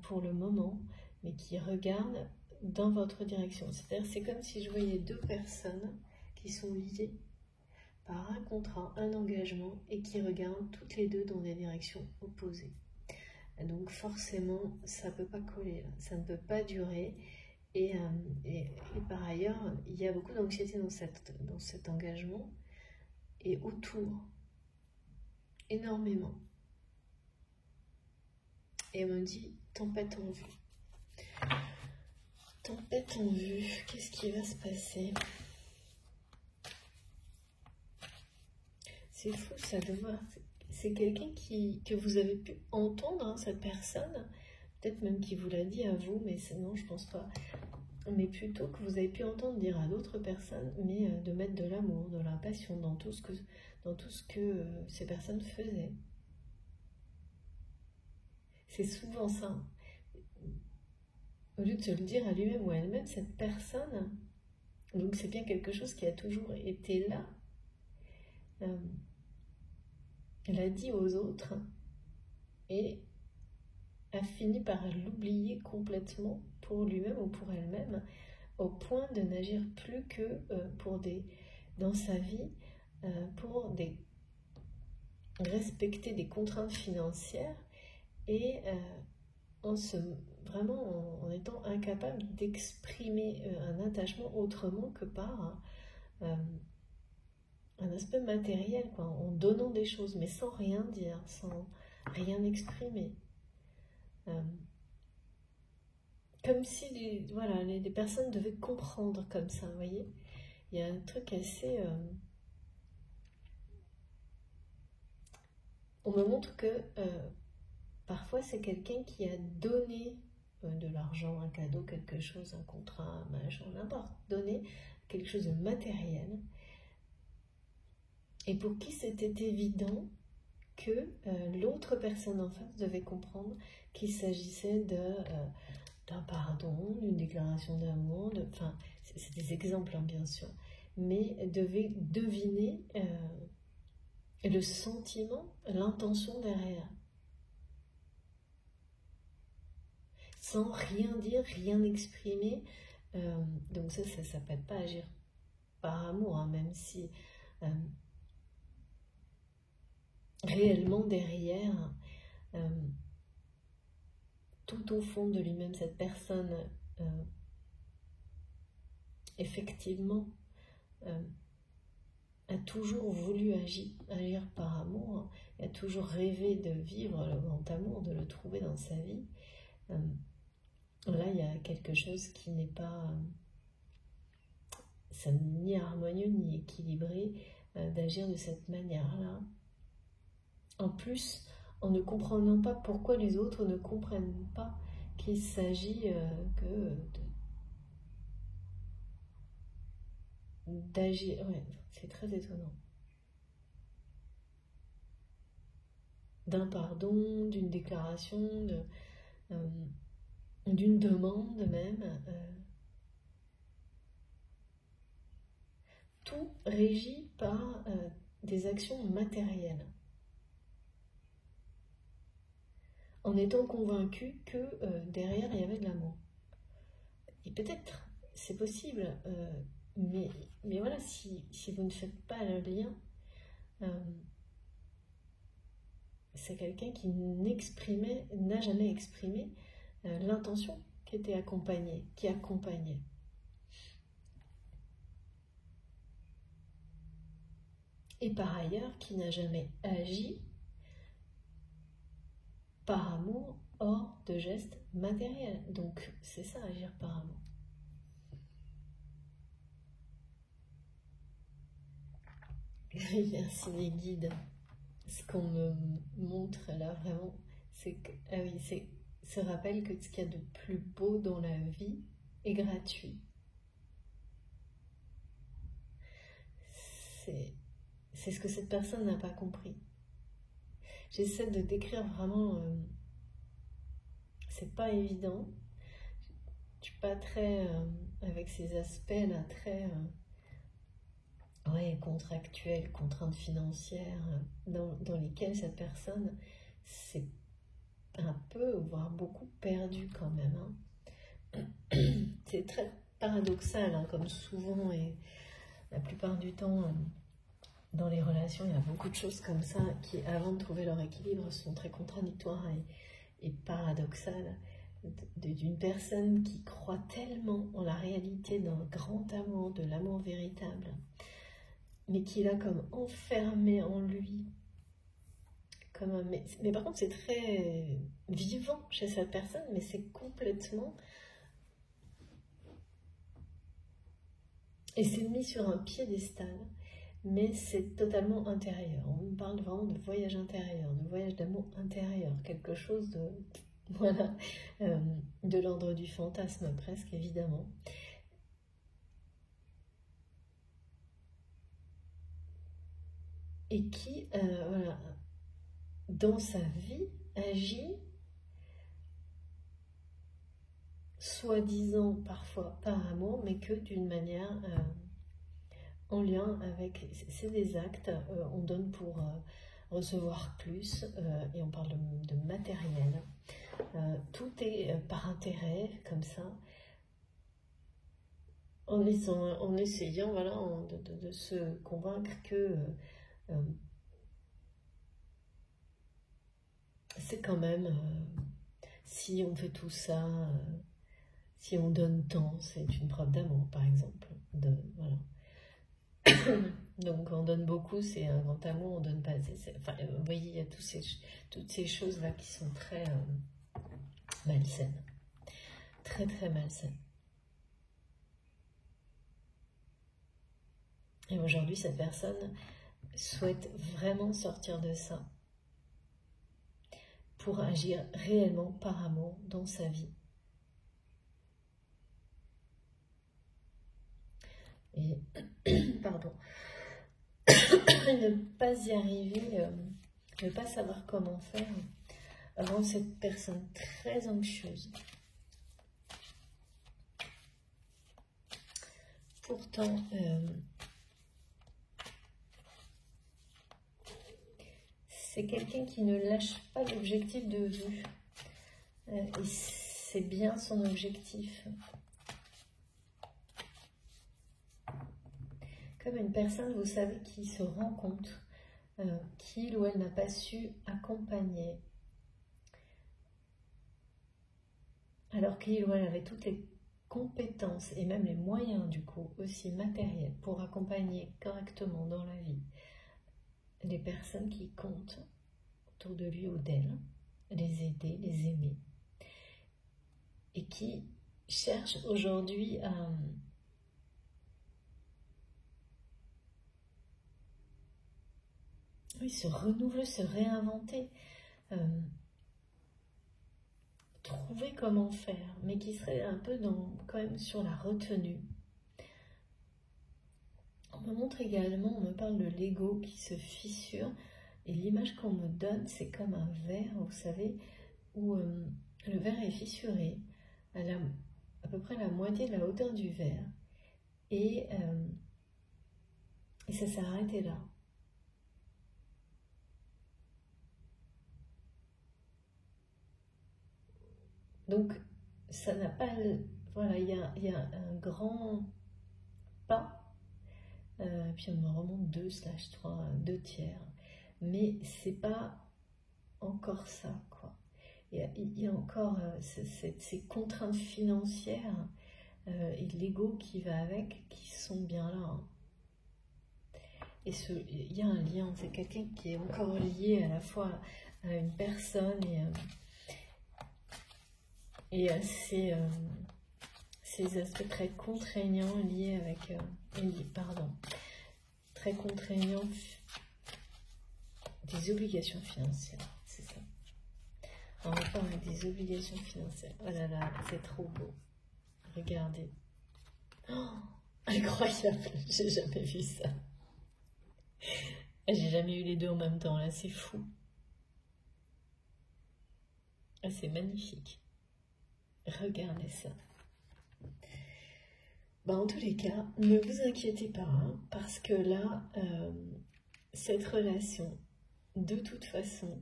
pour le moment, mais qui regarde dans votre direction. C'est-à-dire c'est comme si je voyais deux personnes qui sont liées par un contrat, un engagement, et qui regardent toutes les deux dans des directions opposées. Donc forcément, ça ne peut pas coller, ça ne peut pas durer. Et par ailleurs, il y a beaucoup d'anxiété dans cet engagement, et autour, énormément. Et on me dit, tempête en vue. Tempête en vue, qu'est-ce qui va se passer? C'est fou ça de voir. C'est quelqu'un que vous avez pu entendre, hein, cette personne. Peut-être même qu'il vous l'a dit à vous, mais non, je pense pas. Mais plutôt que vous avez pu entendre dire à d'autres personnes, mais de mettre de l'amour, de la passion dans tout ce que ces personnes faisaient. C'est souvent ça. Au lieu de se le dire à lui-même ou à elle-même, cette personne, donc c'est bien quelque chose qui a toujours été là, elle a dit aux autres et a fini par l'oublier complètement pour lui-même ou pour elle-même, au point de n'agir plus que dans sa vie pour respecter des contraintes financières et en étant incapable d'exprimer un attachement autrement que par un aspect matériel, quoi, en donnant des choses, mais sans rien dire, sans rien exprimer. Comme si les personnes devaient comprendre comme ça, vous voyez. Il y a un truc assez... on me montre que parfois c'est quelqu'un qui a donné de l'argent, un cadeau, quelque chose, un contrat, un machin, n'importe, donné quelque chose de matériel, et pour qui c'était évident que l'autre personne en face devait comprendre qu'il s'agissait d'un pardon, d'une déclaration d'amour, enfin, c'est des exemples, hein, bien sûr, mais devait deviner le sentiment, l'intention derrière. Sans rien dire, rien exprimer. Donc ça s'appelle pas agir par amour, hein, même si réellement derrière, tout au fond de lui-même, cette personne effectivement a toujours voulu agir par amour, a toujours rêvé de vivre le grand amour, de le trouver dans sa vie. Là, il y a quelque chose qui n'est pas ni harmonieux ni équilibré d'agir de cette manière-là. En plus, en ne comprenant pas pourquoi les autres ne comprennent pas qu'il s'agit d'agir. Ouais, c'est très étonnant. D'un pardon, d'une déclaration, d'une demande même. Tout régi par des actions matérielles. En étant convaincu que derrière il y avait de l'amour. Et peut-être, c'est possible, mais voilà, si vous ne faites pas le lien, c'est quelqu'un qui n'a jamais exprimé l'intention qui accompagnait. Et par ailleurs, qui n'a jamais agi par amour hors de gestes matériels. Donc c'est ça, agir par amour. Merci les guides. Ce qu'on me montre là vraiment, c'est que c'est se rappelle que ce qu'il y a de plus beau dans la vie est gratuit. C'est ce que cette personne n'a pas compris. J'essaie de décrire vraiment, c'est pas évident. Je suis pas très, avec ces aspects-là, très contractuels, contraintes financières, dans lesquelles cette personne s'est un peu, voire beaucoup perdue quand même. Hein. C'est très paradoxal, hein, comme souvent, et la plupart du temps, dans les relations, il y a beaucoup de choses comme ça qui, avant de trouver leur équilibre, sont très contradictoires et paradoxales. D'une personne qui croit tellement en la réalité d'un grand amour, de l'amour véritable, mais qu'il a comme enfermé en lui. Mais par contre, c'est très vivant chez cette personne, mais c'est complètement... Et c'est mis sur un piédestal, mais c'est totalement intérieur. On parle vraiment de voyage intérieur, de voyage d'amour intérieur, quelque chose de... Voilà, de l'ordre du fantasme presque, évidemment. Et qui, voilà, dans sa vie, agit, soi-disant parfois par amour, mais que d'une manière en lien avec... C'est des actes, on donne pour recevoir plus, et on parle de matériel. Tout est par intérêt, comme ça, en essayant voilà, de se convaincre que c'est quand même, si on fait tout ça, si on donne tant, c'est une preuve d'amour, par exemple. Voilà. Donc on donne beaucoup, c'est un grand amour, on donne pas assez. Enfin, vous voyez, il y a toutes ces choses-là qui sont très malsaines. Très très malsaines. Et aujourd'hui, cette personne souhaite vraiment sortir de ça pour agir réellement par amour dans sa vie. Et, pardon, ne pas y arriver, ne pas savoir comment faire, rend cette personne très anxieuse. Pourtant, c'est quelqu'un qui ne lâche pas l'objectif de vue. Et c'est bien son objectif. Comme une personne, vous savez, qui se rend compte qu'il ou elle n'a pas su accompagner, alors qu'il ou elle avait toutes les compétences et même les moyens, du coup, aussi matériels, pour accompagner correctement dans la vie les personnes qui comptent autour de lui ou d'elle, les aider, les aimer, et qui cherchent aujourd'hui à se renouveler, se réinventer, trouver comment faire, mais qui serait un peu quand même sur la retenue. On me montre également, on me parle de l'ego qui se fissure, et l'image qu'on me donne, c'est comme un verre, vous savez, où le verre est fissuré à peu près la moitié de la hauteur du verre, et ça s'est arrêté là. Donc, ça n'a pas... Voilà, il y a un grand pas, puis on me remonte 2/3, 2/3, mais c'est pas encore ça, quoi. Il y a encore ces contraintes financières et l'ego qui va avec, qui sont bien là. Hein. Et il y a un lien, c'est quelqu'un qui est encore lié à la fois à une personne et à ces aspects très contraignants liés avec... très contraignants des obligations financières, c'est ça. En rapport avec des obligations financières. Oh là là, c'est trop beau. Regardez. Oh, incroyable, j'ai jamais vu ça. J'ai jamais eu les deux en même temps, là, c'est fou. C'est magnifique. Regardez ça. En tous les cas, ne vous inquiétez pas, hein, parce que là, cette relation, de toute façon,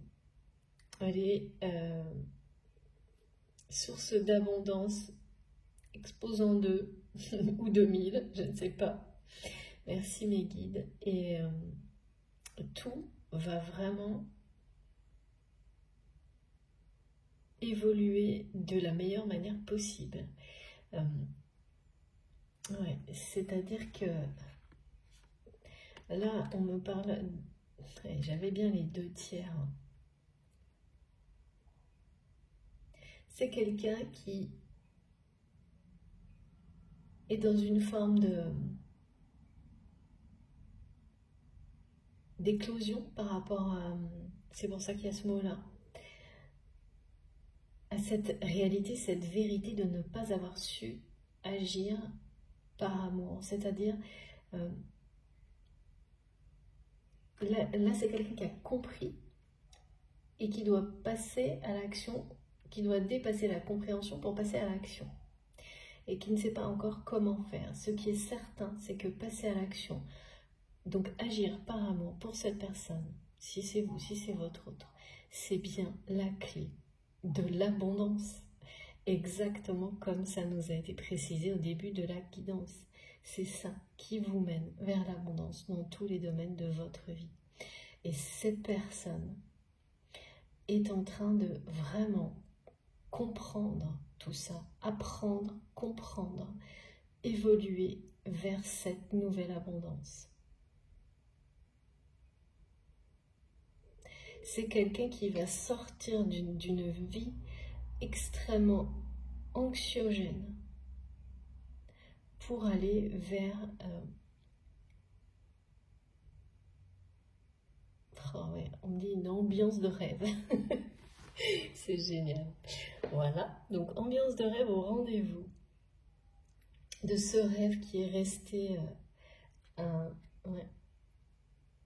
elle est source d'abondance, exposant 2 ou 2000, je ne sais pas. Merci mes guides. Et tout va vraiment évoluer de la meilleure manière possible. Ouais, c'est-à-dire que Là, on me parle... J'avais bien les 2 tiers. C'est quelqu'un qui est dans une forme d'éclosion par rapport à... C'est pour ça qu'il y a ce mot-là. À cette réalité, cette vérité de ne pas avoir su agir par amour. C'est-à-dire... Là, c'est quelqu'un qui a compris et qui doit passer à l'action, qui doit dépasser la compréhension pour passer à l'action. Et qui ne sait pas encore comment faire. Ce qui est certain, c'est que passer à l'action, donc agir par amour pour cette personne, si c'est vous, si c'est votre autre, c'est bien la clé de l'abondance. Exactement comme ça nous a été précisé au début de la guidance. C'est ça qui vous mène vers l'abondance dans tous les domaines de votre vie. Et cette personne est en train de vraiment comprendre tout ça, apprendre, comprendre, évoluer vers cette nouvelle abondance. C'est quelqu'un qui va sortir d'une vie extrêmement anxiogène pour aller vers on me dit une ambiance de rêve. C'est génial. Voilà, donc ambiance de rêve au rendez-vous de ce rêve qui est resté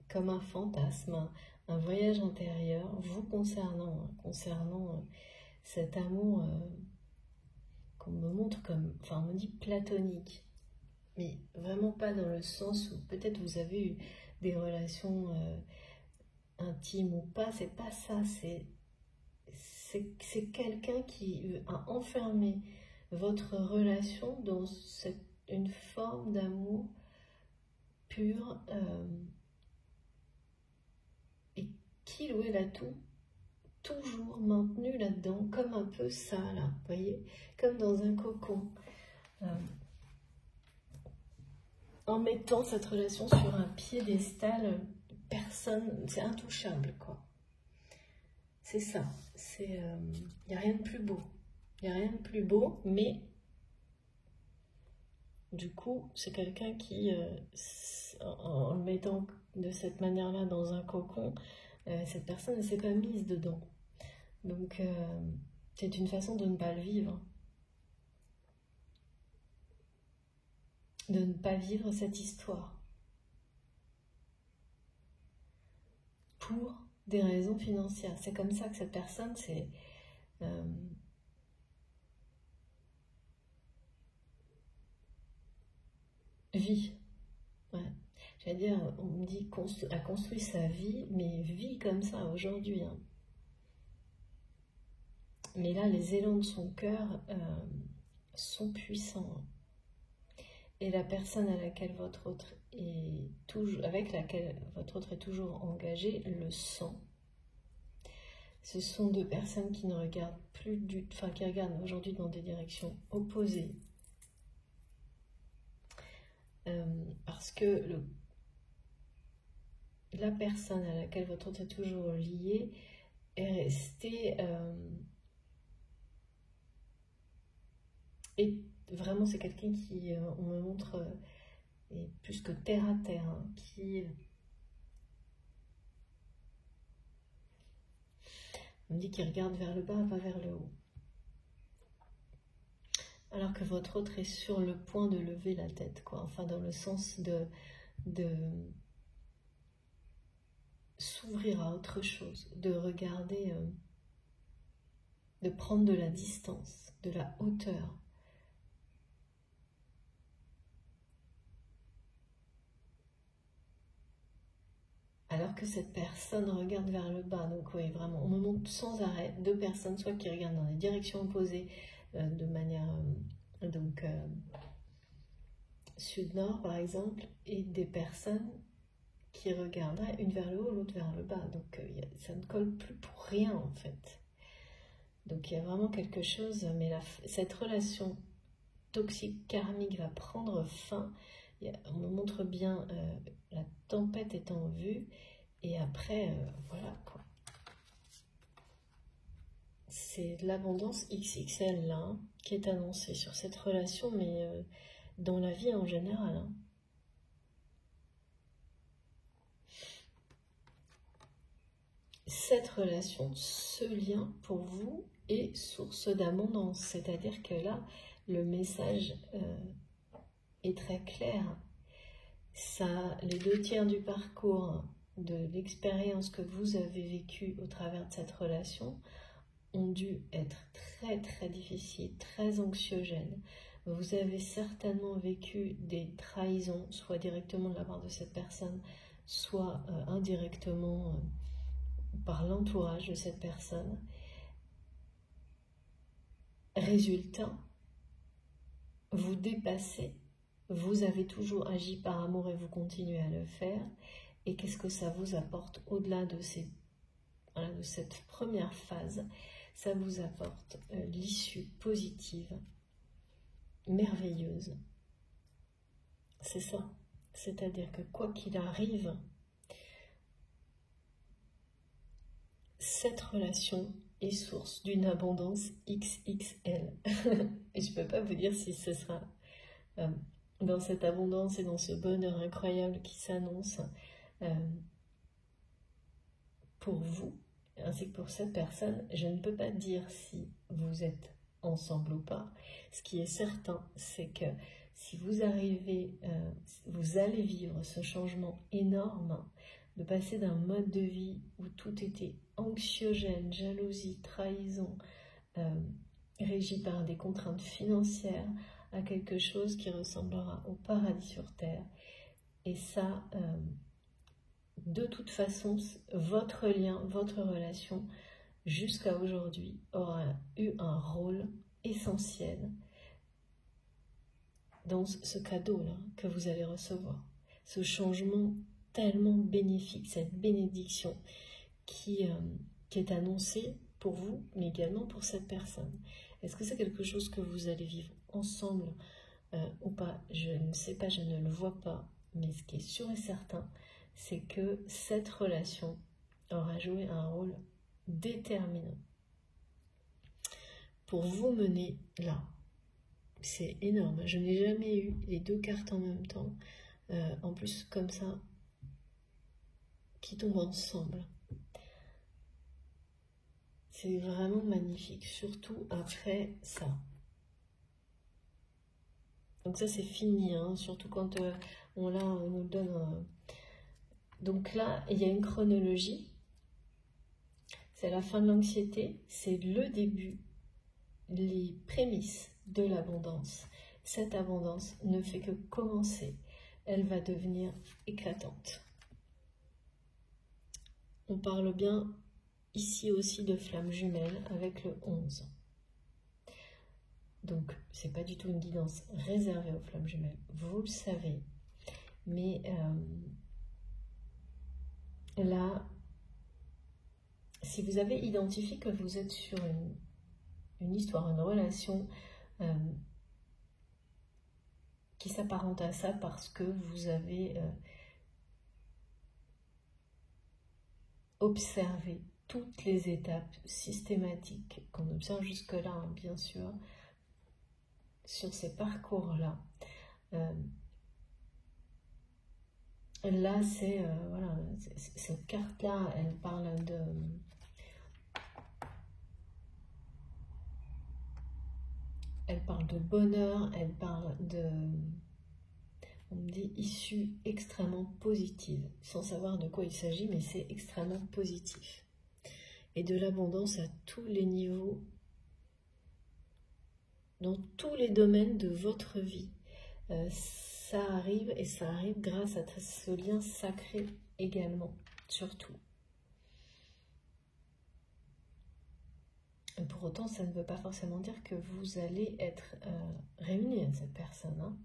comme un fantasme, un voyage intérieur vous concernant, cet amour qu'on me montre comme, enfin on me dit platonique, mais vraiment pas dans le sens où peut-être vous avez eu des relations intimes ou pas, c'est pas ça, c'est quelqu'un qui a enfermé votre relation dans une forme d'amour pur et qui louait la tout toujours maintenu là-dedans, comme un peu ça, là, vous voyez, comme dans un cocon, en mettant cette relation sur un piédestal, personne, c'est intouchable, quoi. C'est ça, il n'y a rien de plus beau, il n'y a rien de plus beau, mais du coup, c'est quelqu'un qui, en le mettant de cette manière-là dans un cocon, cette personne ne s'est pas mise dedans. Donc, c'est une façon de ne pas le vivre. De ne pas vivre cette histoire. Pour des raisons financières. C'est comme ça que cette personne, vit. Ouais. J'allais dire, on me dit a construit sa vie, mais vit comme ça aujourd'hui. Hein. Mais là, les élans de son cœur sont puissants. Et la personne à laquelle votre autre est toujours, avec laquelle votre autre est toujours engagé le sent. Ce sont 2 personnes qui ne regardent plus qui regardent aujourd'hui dans des directions opposées. Parce que la personne à laquelle votre autre est toujours lié est restée et vraiment c'est quelqu'un qui, on me montre, est plus que terre à terre, hein, qui on me dit qu'il regarde vers le bas, pas vers le haut. Alors que votre autre est sur le point de lever la tête, quoi. Enfin, dans le sens de s'ouvrir à autre chose, de regarder, de prendre de la distance, de la hauteur. Alors que cette personne regarde vers le bas. Donc oui, vraiment, on me montre sans arrêt 2 personnes, soit qui regardent dans des directions opposées, de manière sud-nord par exemple, et des personnes qui regarderaient une vers le haut, l'autre vers le bas. Donc ça ne colle plus pour rien en fait. Donc il y a vraiment quelque chose, mais cette relation toxique karmique va prendre fin. On me montre bien tempête est en vue. Et après, voilà quoi. C'est l'abondance XXL là, hein, qui est annoncée sur cette relation, mais dans la vie en général. Hein. Cette relation, ce lien pour vous est source d'abondance. C'est-à-dire que là, le message est très clair. Ça, les 2/3 du parcours de l'expérience que vous avez vécue au travers de cette relation ont dû être très très difficiles, très anxiogènes. Vous avez certainement vécu des trahisons, soit directement de la part de cette personne, soit indirectement par l'entourage de cette personne. Résultat, vous dépassez, vous avez toujours agi par amour et vous continuez à le faire. Et qu'est-ce que ça vous apporte au-delà de cette première phase? Ça vous apporte l'issue positive, merveilleuse. C'est ça. C'est-à-dire que quoi qu'il arrive, cette relation est source d'une abondance XXL. Et je ne peux pas vous dire si ce sera dans cette abondance et dans ce bonheur incroyable qui s'annonce pour vous, ainsi que pour cette personne. Je ne peux pas dire si vous êtes ensemble ou pas. Ce qui est certain, c'est que si vous arrivez, vous allez vivre ce changement énorme de passer d'un mode de vie où tout était anxiogène, jalousie, trahison, régi par des contraintes financières, à quelque chose qui ressemblera au paradis sur terre. Et ça, de toute façon, votre lien, votre relation, jusqu'à aujourd'hui, aura eu un rôle essentiel dans ce cadeau-là que vous allez recevoir. Ce changement tellement bénéfique, cette bénédiction qui est annoncée pour vous, mais également pour cette personne. Est-ce que c'est quelque chose que vous allez vivre ensemble ou pas? Je ne sais pas, je ne le vois pas, mais ce qui est sûr et certain, c'est que cette relation aura joué un rôle déterminant pour vous mener là. C'est énorme, je n'ai jamais eu les 2 cartes en même temps, en plus comme ça, qui tombent ensemble. C'est vraiment magnifique, surtout après ça. Donc ça c'est fini, hein, surtout quand on nous donne... Donc là, il y a une chronologie. C'est la fin de l'anxiété, c'est le début, les prémices de l'abondance. Cette abondance ne fait que commencer. Elle va devenir éclatante. On parle bien ici aussi de flamme jumelle avec le 11. Donc, c'est pas du tout une guidance réservée aux flammes jumelles, vous le savez. Mais là, si vous avez identifié que vous êtes sur une histoire, une relation qui s'apparente à ça parce que vous avez observé toutes les étapes systématiques qu'on observe jusque-là, hein, bien sûr, sur ces parcours-là. Là, c'est voilà, cette carte-là, elle parle de... Elle parle de bonheur, elle parle de... On me dit issue extrêmement positive, sans savoir de quoi il s'agit, mais c'est extrêmement positif. Et de l'abondance à tous les niveaux, dans tous les domaines de votre vie. Ça arrive, et ça arrive grâce à ce lien sacré également, surtout. Et pour autant, ça ne veut pas forcément dire que vous allez être réunis à cette personne. Hein.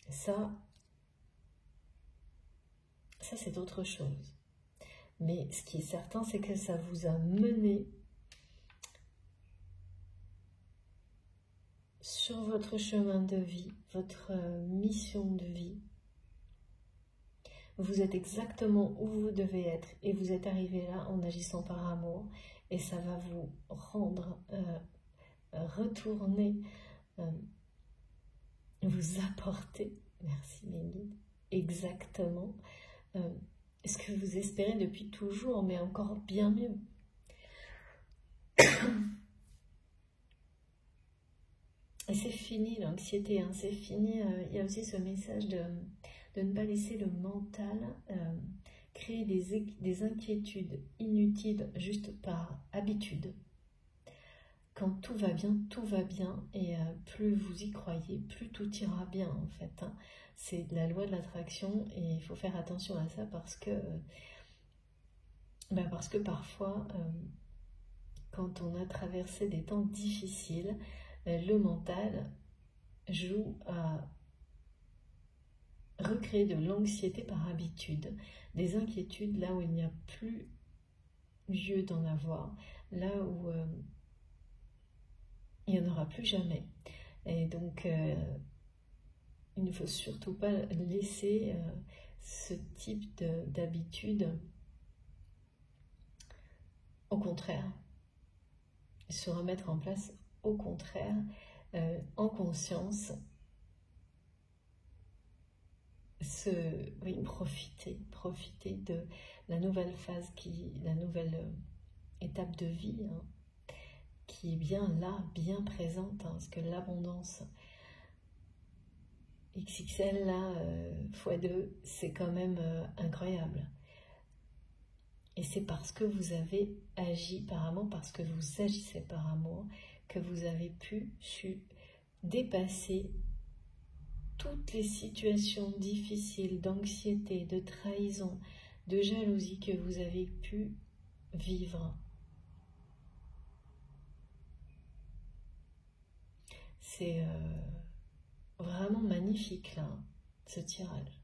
Ça c'est autre chose. Mais ce qui est certain, c'est que ça vous a mené sur votre chemin de vie, votre mission de vie, Vous êtes exactement où vous devez être et vous êtes arrivé là en agissant par amour et ça va vous rendre, retourner, vous apporter, merci mes guides, exactement ce que vous espérez depuis toujours, mais encore bien mieux. Et c'est fini l'anxiété, hein, c'est fini. Il y a aussi ce message de ne pas laisser le mental créer des inquiétudes inutiles juste par habitude. Quand tout va bien, et plus vous y croyez, plus tout ira bien en fait. Hein. C'est la loi de l'attraction et il faut faire attention à ça parce que parfois, quand on a traversé des temps difficiles, le mental joue à recréer de l'anxiété par habitude, des inquiétudes là où il n'y a plus lieu d'en avoir, là où il n'y en aura plus jamais. Et donc, il ne faut surtout pas laisser ce type d'habitude, au contraire, se remettre en place, au contraire, en conscience, profiter de la nouvelle phase, la nouvelle étape de vie, hein, qui est bien là, bien présente, hein, parce que l'abondance XXL là, x2, c'est quand même incroyable. Et c'est parce que vous avez agi par amour, parce que vous agissez par amour, que vous avez su dépasser toutes les situations difficiles d'anxiété, de trahison, de jalousie que vous avez pu vivre. C'est vraiment magnifique là, ce tirage.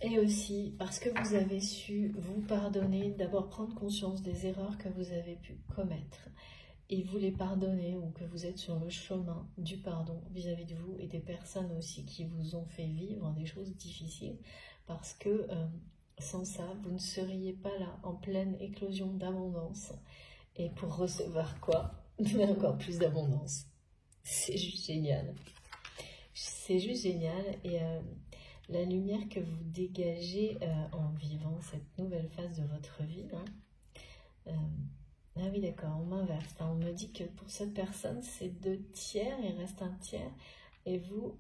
Et aussi parce que vous avez su vous pardonner, d'abord prendre conscience des erreurs que vous avez pu commettre et vous les pardonner, ou que vous êtes sur le chemin du pardon vis-à-vis de vous et des personnes aussi qui vous ont fait vivre des choses difficiles, parce que sans ça, vous ne seriez pas là en pleine éclosion d'abondance. Et pour recevoir quoi? Mais encore plus d'abondance. C'est juste génial. C'est juste génial. Et la lumière que vous dégagez en vivant cette nouvelle phase de votre vie, hein, ah oui, d'accord, on m'inverse. On me dit que pour cette personne, c'est 2 tiers, il reste 1 tiers. Et vous,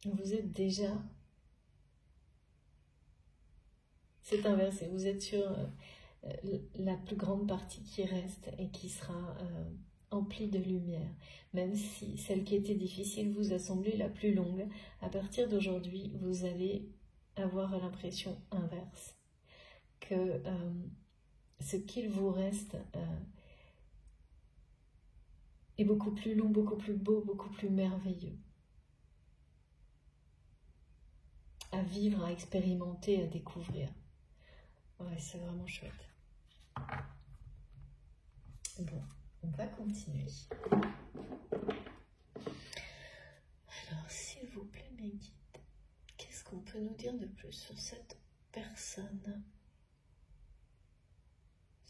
vous êtes déjà... C'est inversé. Vous êtes sur la plus grande partie qui reste et qui sera emplie de lumière. Même si celle qui était difficile vous a semblé la plus longue, à partir d'aujourd'hui, vous allez avoir l'impression inverse. Que... ce qu'il vous reste est beaucoup plus long, beaucoup plus beau, beaucoup plus merveilleux. À vivre, à expérimenter, à découvrir. Ouais, c'est vraiment chouette. Bon, on va continuer. Alors, s'il vous plaît, mes guides, qu'est-ce qu'on peut nous dire de plus sur cette personne ?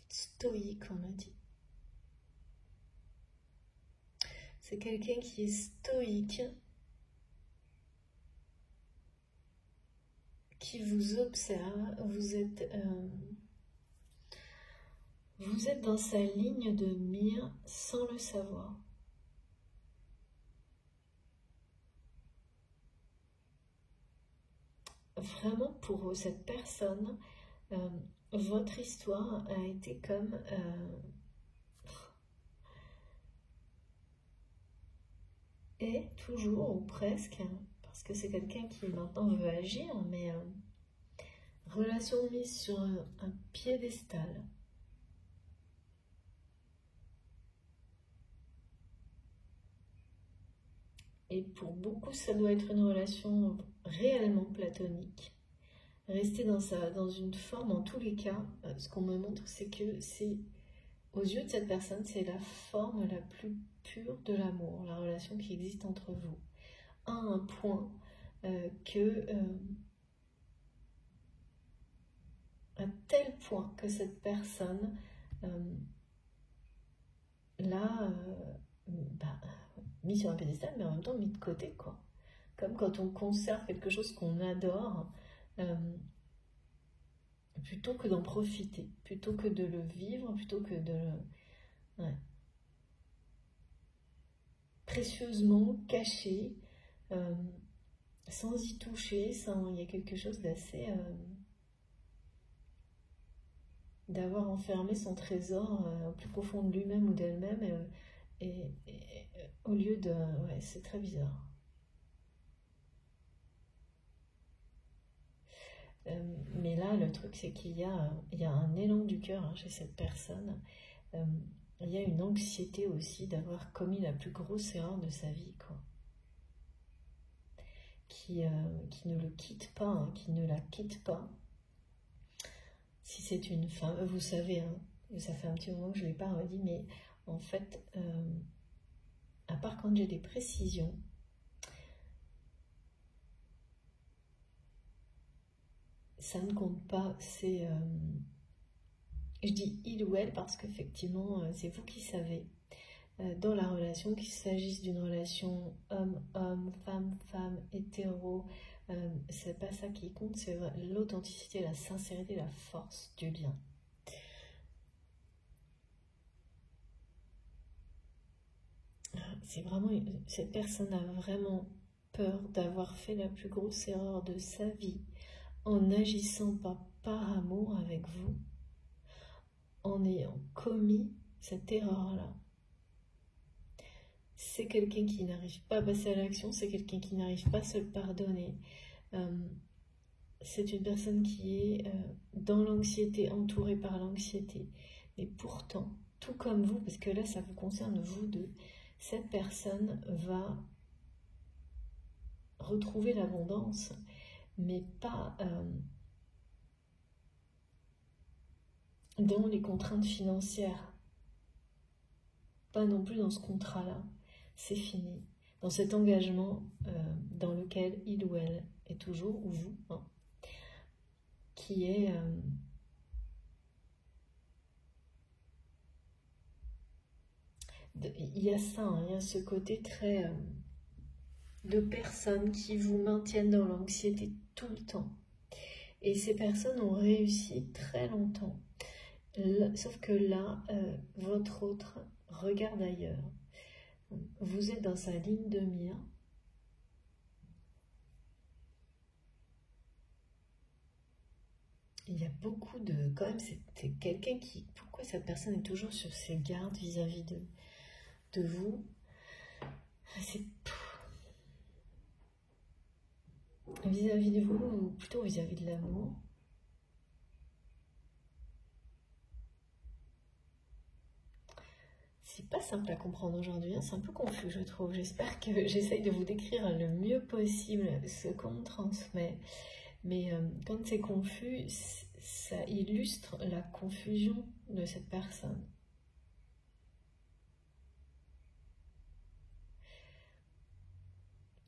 Stoïque, on a dit. C'est quelqu'un qui est stoïque, qui vous observe. Vous êtes dans sa ligne de mire sans le savoir. Vraiment, pour cette personne, votre histoire a été comme est toujours, ou presque, parce que c'est quelqu'un qui maintenant veut agir, mais relation mise sur un piédestal. Et pour beaucoup, ça doit être une relation réellement platonique. Rester dans une forme, en tous les cas, ce qu'on me montre, c'est que c'est, aux yeux de cette personne, c'est la forme la plus pure de l'amour, la relation qui existe entre vous. à un point que... à tel point que cette personne l'a mis sur un piédestal, mais en même temps mis de côté, quoi. Comme quand on conserve quelque chose qu'on adore, plutôt que d'en profiter, plutôt que de le vivre, plutôt que de le... Ouais. Précieusement caché, sans y toucher, il y a quelque chose d'assez... d'avoir enfermé son trésor au plus profond de lui-même ou d'elle-même, au lieu de... Ouais, c'est très bizarre. Mais là, le truc, c'est qu'il y a un élan du cœur chez cette personne. Il y a une anxiété aussi d'avoir commis la plus grosse erreur de sa vie, quoi. Qui ne le quitte pas, qui ne la quitte pas. Si c'est une femme, vous savez, ça fait un petit moment que je ne l'ai pas redit, mais en fait, à part quand j'ai des précisions, ça ne compte pas, c'est... je dis il ou elle parce qu'effectivement, c'est vous qui savez, dans la relation, qu'il s'agisse d'une relation homme-homme, femme-femme, hétéro, c'est pas ça qui compte, c'est l'authenticité, la sincérité, la force du lien. C'est vraiment... Cette personne a vraiment peur d'avoir fait la plus grosse erreur de sa vie en n'agissant pas par amour avec vous, en ayant commis cette erreur-là. C'est quelqu'un qui n'arrive pas à passer à l'action, c'est quelqu'un qui n'arrive pas à se le pardonner. C'est une personne qui est dans l'anxiété, entourée par l'anxiété. Et pourtant, tout comme vous, parce que là, ça vous concerne vous deux, cette personne va retrouver l'abondance, mais pas dans les contraintes financières, pas non plus dans ce contrat-là. C'est fini. Dans cet engagement dans lequel il ou elle est toujours, ou vous, qui est... il y a ça, il y a ce côté très... de personnes qui vous maintiennent dans l'anxiété tout le temps. Et ces personnes ont réussi très longtemps. Sauf que là, votre autre regarde ailleurs. Vous êtes dans sa ligne de mire. Il y a beaucoup de... Quand même, c'est quelqu'un qui... Pourquoi cette personne est toujours sur ses gardes vis-à-vis de vous? C'est... Vis-à-vis de vous, ou plutôt vis-à-vis de l'amour. C'est pas simple à comprendre aujourd'hui, c'est un peu confus, je trouve. J'espère que j'essaye de vous décrire le mieux possible ce qu'on me transmet. Mais quand c'est confus, ça illustre la confusion de cette personne.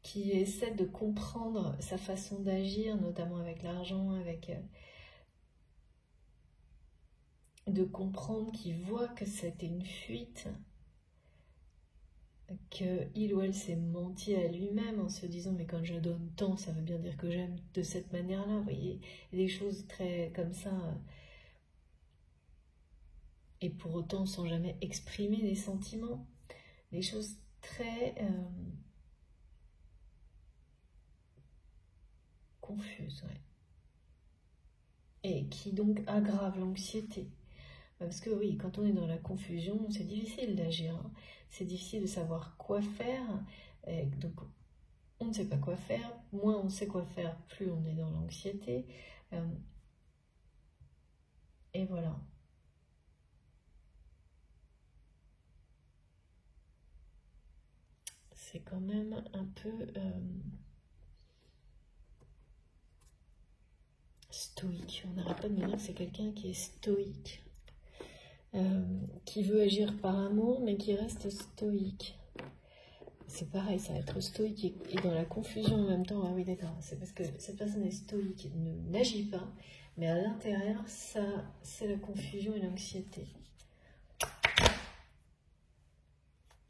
Qui essaie de comprendre sa façon d'agir, notamment avec l'argent, avec... de comprendre, qui voit que c'était une fuite, qu'il ou elle s'est menti à lui-même en se disant mais quand je donne tant, ça veut bien dire que j'aime de cette manière-là, vous voyez, des choses très comme ça, et pour autant sans jamais exprimer des sentiments, des choses très confuses, ouais. Et qui donc aggravent l'anxiété. Parce que oui, quand on est dans la confusion, c'est difficile d'agir. C'est difficile de savoir quoi faire. Et donc, on ne sait pas quoi faire. Moins on sait quoi faire, plus on est dans l'anxiété. Et voilà. C'est quand même un peu stoïque. On n'arrête pas de me dire que c'est quelqu'un qui est stoïque. Qui veut agir par amour, mais qui reste stoïque. c'est pareil, ça va être stoïque et dans la confusion en même temps. Ah oui, d'accord, c'est parce que cette personne est stoïque, n'agit pas, mais à l'intérieur, ça, c'est la confusion et l'anxiété.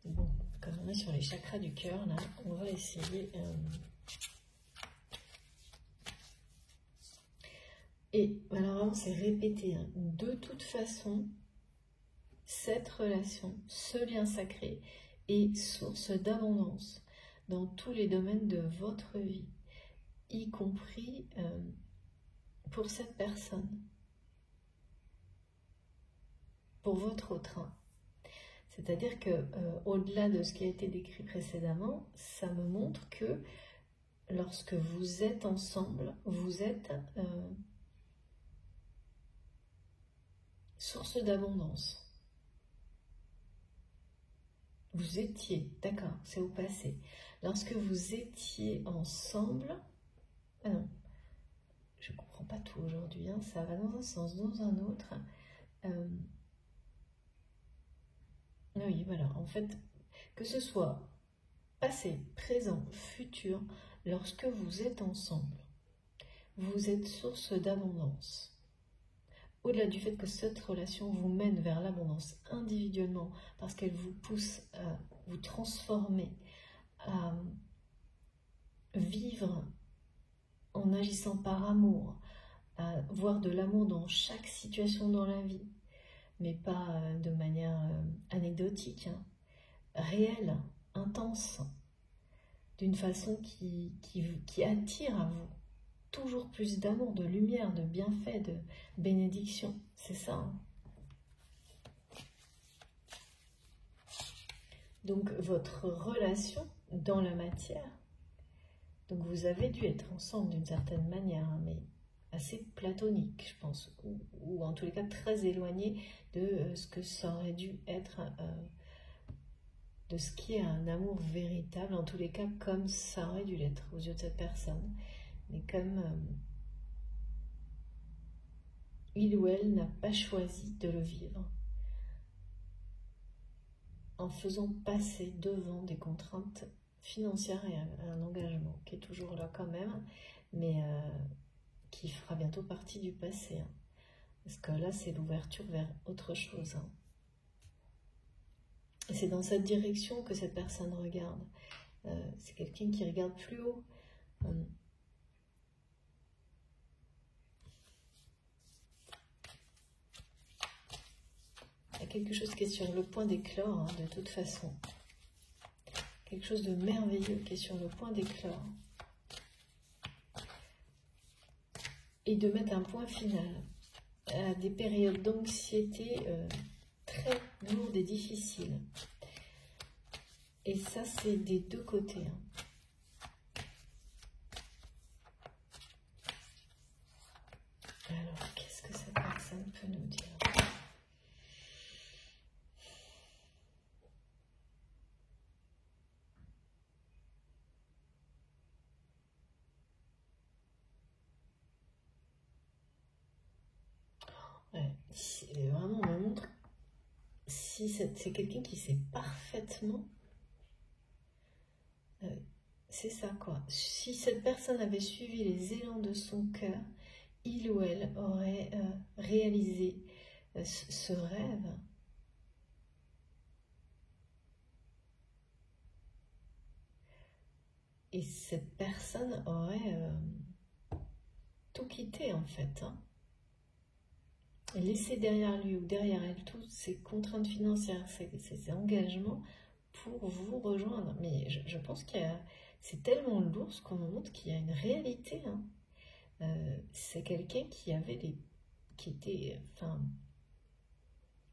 Bon, comme on est sur les chakras du cœur, là, on va essayer... Et alors vraiment, c'est répété. Hein. De toute façon, cette relation, ce lien sacré, est source d'abondance dans tous les domaines de votre vie, y compris pour cette personne, pour votre autre. C'est-à-dire que au-delà de ce qui a été décrit précédemment, ça me montre que lorsque vous êtes ensemble, vous êtes source d'abondance. Vous étiez, d'accord, c'est au passé. Lorsque vous étiez ensemble, ah non, je ne comprends pas tout aujourd'hui, hein, ça va dans un sens, dans un autre. Oui, voilà, en fait, que ce soit passé, présent, futur, lorsque vous êtes ensemble, vous êtes source d'abondance. Au-delà du fait que cette relation vous mène vers l'abondance individuellement, parce qu'elle vous pousse à vous transformer, à vivre en agissant par amour, à voir de l'amour dans chaque situation dans la vie, mais pas de manière anecdotique, hein, réelle, intense, d'une façon qui attire à vous toujours plus d'amour, de lumière, de bienfait, de bénédiction. C'est ça. Hein. Donc, votre relation dans la matière, donc vous avez dû être ensemble d'une certaine manière, hein, mais assez platonique, je pense, ou en tous les cas très éloigné de ce que ça aurait dû être, de ce qui est un amour véritable, en tous les cas comme ça aurait dû l'être aux yeux de cette personne. Mais comme il ou elle n'a pas choisi de le vivre, en faisant passer devant des contraintes financières et un engagement qui est toujours là quand même, mais qui fera bientôt partie du passé. Hein. Parce que là, c'est l'ouverture vers autre chose. Hein. Et c'est dans cette direction que cette personne regarde. C'est quelqu'un qui regarde plus haut. Il y a quelque chose qui est sur le point d'éclore, hein, de toute façon. Quelque chose de merveilleux qui est sur le point d'éclore. Et de mettre un point final à des périodes d'anxiété très lourdes et difficiles. Et ça, c'est des deux côtés. Hein. Alors, qu'est-ce que cette personne peut nous dire ? Ouais, vraiment, on me montre si c'est quelqu'un qui sait parfaitement. C'est ça, quoi. Si cette personne avait suivi les élans de son cœur, il ou elle aurait réalisé ce rêve. Et cette personne aurait tout quitté, en fait. Hein. Et laissé derrière lui ou derrière elle toutes ces contraintes financières, ces engagements pour vous rejoindre. Mais je pense qu'il y a... C'est tellement lourd ce qu'on nous montre qu'il y a une réalité. Hein. C'est quelqu'un qui avait des... qui était... Enfin...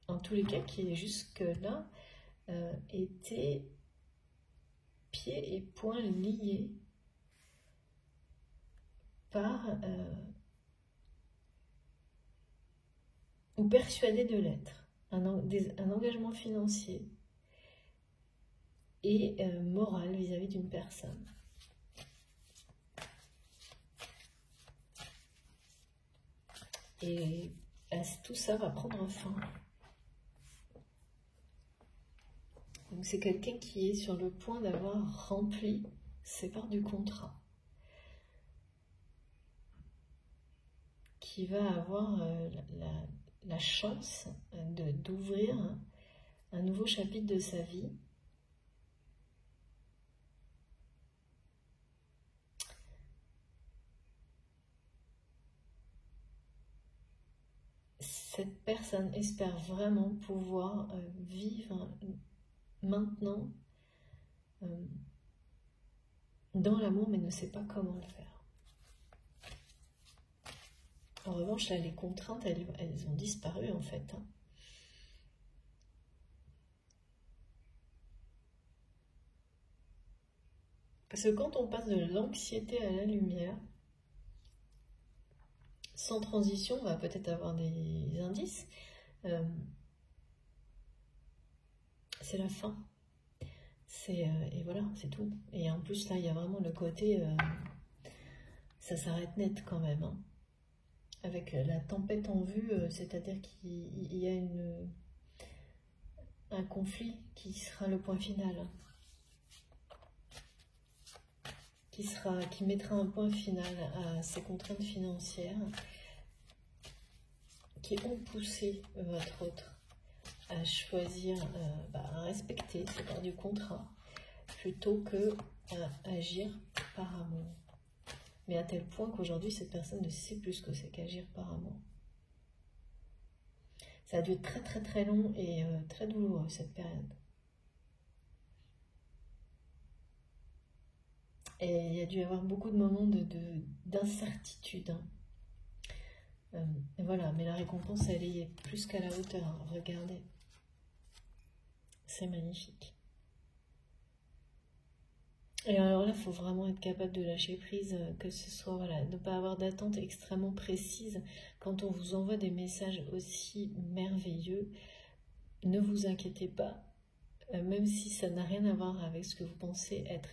En tous les cas, qui jusque-là était pieds et poings liés par... ou persuadé de l'être. Un engagement financier et moral vis-à-vis d'une personne. Et tout ça va prendre fin. Donc c'est quelqu'un qui est sur le point d'avoir rempli ses parts du contrat, qui va avoir la chance d'ouvrir un nouveau chapitre de sa vie. Cette personne espère vraiment pouvoir vivre maintenant dans l'amour, mais ne sait pas comment le faire. En revanche, là, les contraintes, elles ont disparu en fait. Parce que quand on passe de l'anxiété à la lumière, sans transition, on va peut-être avoir des indices. C'est la fin. Et voilà, c'est tout. Et en plus, là, il y a vraiment le côté... ça s'arrête net quand même. Hein. Avec la tempête en vue, c'est-à-dire qu'il y a un conflit qui sera le point final. Qui mettra un point final à ces contraintes financières qui ont poussé votre autre à choisir, à respecter ces parts du contrat plutôt que à agir par amour. Mais à tel point qu'aujourd'hui, cette personne ne sait plus ce que c'est qu'agir par amour. Ça a dû être très très très long et très douloureux cette période. Et il y a dû y avoir beaucoup de moments d'incertitude. Et voilà, mais la récompense, elle est plus qu'à la hauteur. Hein. Regardez. C'est magnifique. Et alors là, il faut vraiment être capable de lâcher prise, que ce soit, voilà, ne pas avoir d'attente extrêmement précise. Quand on vous envoie des messages aussi merveilleux, ne vous inquiétez pas, même si ça n'a rien à voir avec ce que vous pensez être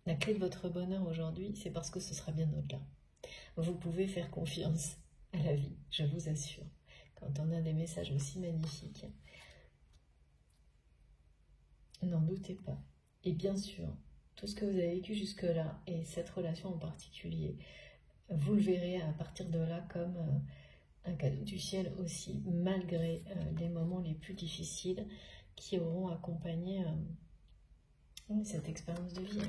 la clé de votre bonheur aujourd'hui, c'est parce que ce sera bien au-delà. Vous pouvez faire confiance à la vie, je vous assure. Quand on a des messages aussi magnifiques, n'en doutez pas. Et bien sûr, tout ce que vous avez vécu jusque-là, et cette relation en particulier, vous le verrez à partir de là comme un cadeau du ciel aussi, malgré les moments les plus difficiles qui auront accompagné cette expérience de vie.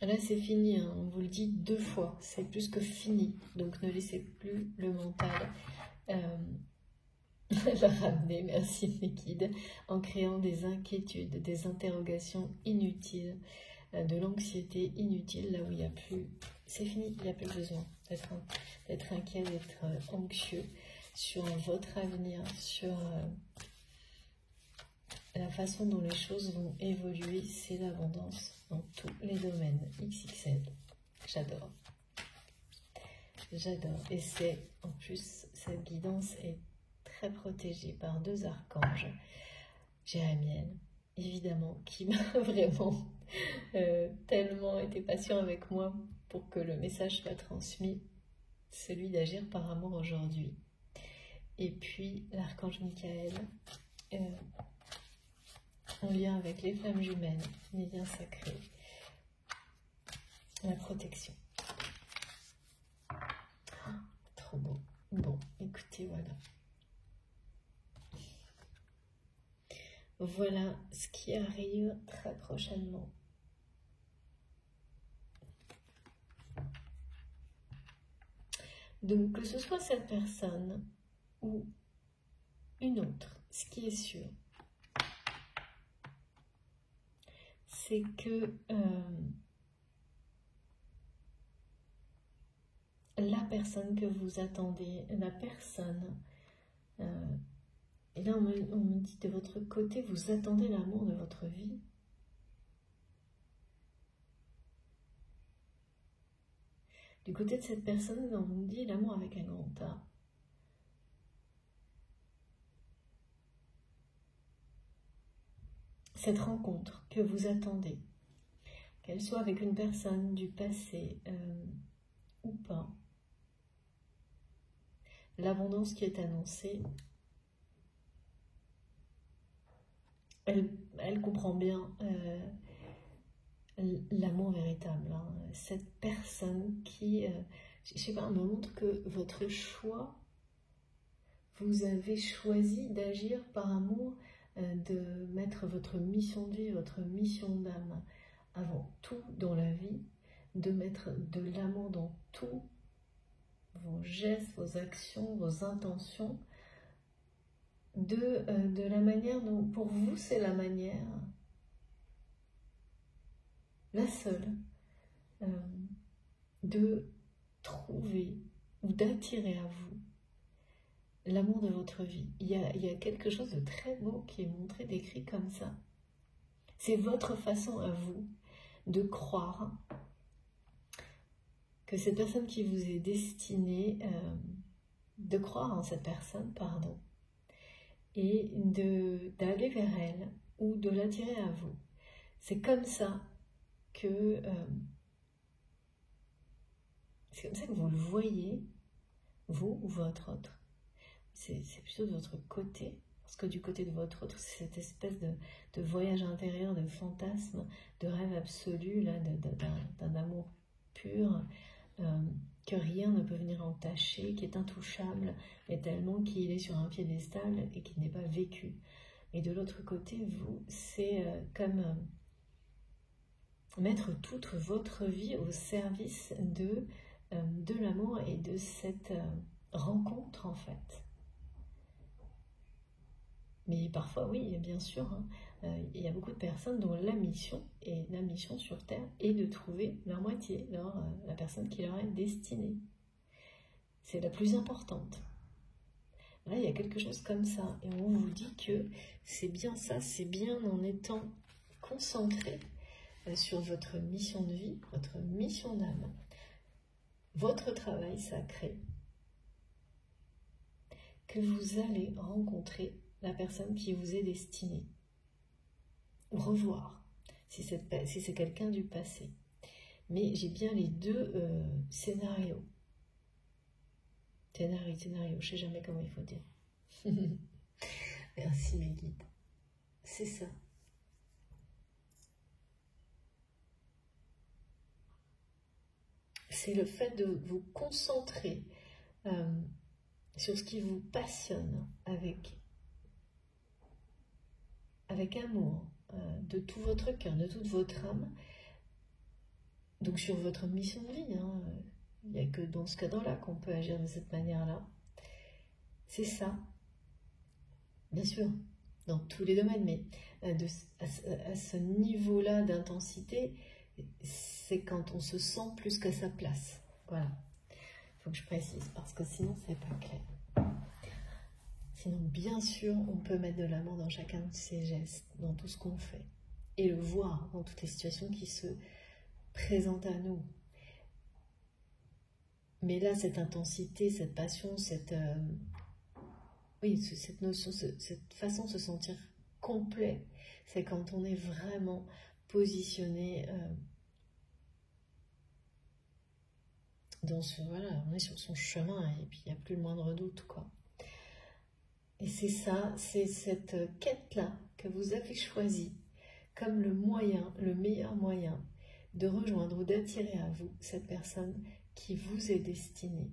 Là, c'est fini, hein. On vous le dit 2 fois, c'est plus que fini. Donc, ne laissez plus le mental la ramener, merci Liquide, en créant des inquiétudes, des interrogations inutiles, de l'anxiété inutile, là où il n'y a plus... C'est fini, il n'y a plus besoin d'être inquiet, d'être anxieux sur votre avenir, sur... la façon dont les choses vont évoluer, c'est l'abondance dans tous les domaines. XXL, j'adore. J'adore. Et c'est, en plus, cette guidance est très protégée par 2 archanges. Jérémiel, évidemment, qui m'a vraiment tellement été patient avec moi pour que le message soit transmis, celui d'agir par amour aujourd'hui. Et puis, l'archange Michael, en lien avec les flammes jumelles, les liens sacrés, la protection. Oh, trop beau. Bon, écoutez, voilà. Voilà ce qui arrive très prochainement. Donc, que ce soit cette personne ou une autre, ce qui est sûr, c'est que la personne que vous attendez, la personne, et là on me dit de votre côté, vous attendez l'amour de votre vie. Du côté de cette personne, on me dit l'amour avec un grand A. Cette rencontre que vous attendez, qu'elle soit avec une personne du passé ou pas, l'abondance qui est annoncée elle comprend bien l'amour véritable. Hein. Cette personne qui, je sais pas, me montre que votre choix, vous avez choisi d'agir par amour, de mettre votre mission de vie, votre mission d'âme avant tout dans la vie, de mettre de l'amour dans tous vos gestes, vos actions, vos intentions, de la manière dont, pour vous, c'est la manière, la seule, de trouver ou d'attirer à vous l'amour de votre vie. Il y a quelque chose de très beau qui est montré, décrit comme ça. C'est votre façon à vous de croire que cette personne qui vous est destinée, de croire en cette personne, pardon, et d'aller vers elle ou de l'attirer à vous. C'est comme ça que vous le voyez, vous ou votre autre. C'est plutôt de votre côté, parce que du côté de votre autre, c'est cette espèce de voyage intérieur, de fantasme, de rêve absolu, là, d'un amour pur, que rien ne peut venir entacher, qui est intouchable, mais tellement qu'il est sur un piédestal et qu'il n'est pas vécu. Et de l'autre côté, vous, c'est comme mettre toute votre vie au service de l'amour et de cette rencontre, en fait. Mais parfois, oui, bien sûr, hein, il y a beaucoup de personnes dont la mission sur Terre est de trouver leur moitié, la personne qui leur est destinée. C'est la plus importante. Là, il y a quelque chose comme ça. Et on vous dit que c'est bien ça, c'est bien en étant concentré sur votre mission de vie, votre mission d'âme, votre travail sacré, que vous allez rencontrer la personne qui vous est destinée. Ou revoir, si c'est quelqu'un du passé. Mais j'ai bien les deux scénarios. Scénario, je ne sais jamais comment il faut dire. Merci mes guides. C'est ça. C'est le fait de vous concentrer sur ce qui vous passionne avec amour, de tout votre cœur, de toute votre âme, donc sur votre mission de vie. Hein. Il n'y a que dans ce cadre-là qu'on peut agir de cette manière-là. C'est ça. Bien sûr, dans tous les domaines, mais à ce niveau-là d'intensité, c'est quand on se sent plus qu'à sa place. Voilà. Il faut que je précise, parce que sinon, c'est pas clair. Sinon, bien sûr, on peut mettre de l'amour dans chacun de ses gestes, dans tout ce qu'on fait, et le voir dans toutes les situations qui se présentent à nous. Mais là, cette intensité, cette passion, cette notion, cette façon de se sentir complet, c'est quand on est vraiment positionné on est sur son chemin et puis il n'y a plus le moindre doute, quoi. Et c'est ça, c'est cette quête-là que vous avez choisie comme le meilleur moyen de rejoindre ou d'attirer à vous cette personne qui vous est destinée.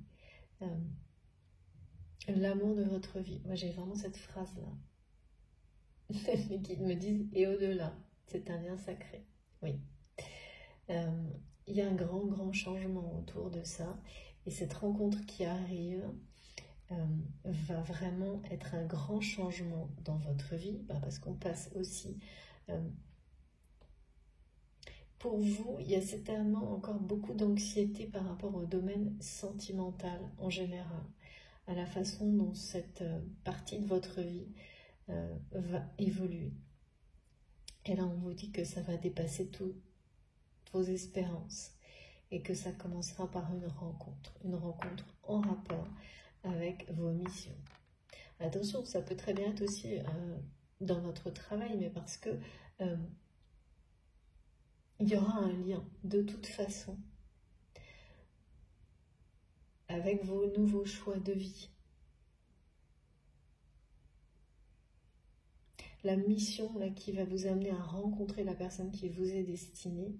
L'amour de votre vie. Moi, j'ai vraiment cette phrase-là. Les guides me disent « et au-delà ». C'est un lien sacré. Oui. Il y a un grand changement autour de ça. Et cette rencontre qui arrive va vraiment être un grand changement dans votre vie, parce qu'on passe aussi... pour vous, il y a certainement encore beaucoup d'anxiété par rapport au domaine sentimental en général, à la façon dont cette partie de votre vie va évoluer. Et là, on vous dit que ça va dépasser toutes vos espérances et que ça commencera par une rencontre en rapport avec vos missions. Attention, ça peut très bien être aussi dans votre travail, mais parce que il y aura un lien de toute façon avec vos nouveaux choix de vie. la mission là, qui va vous amener à rencontrer la personne qui vous est destinée,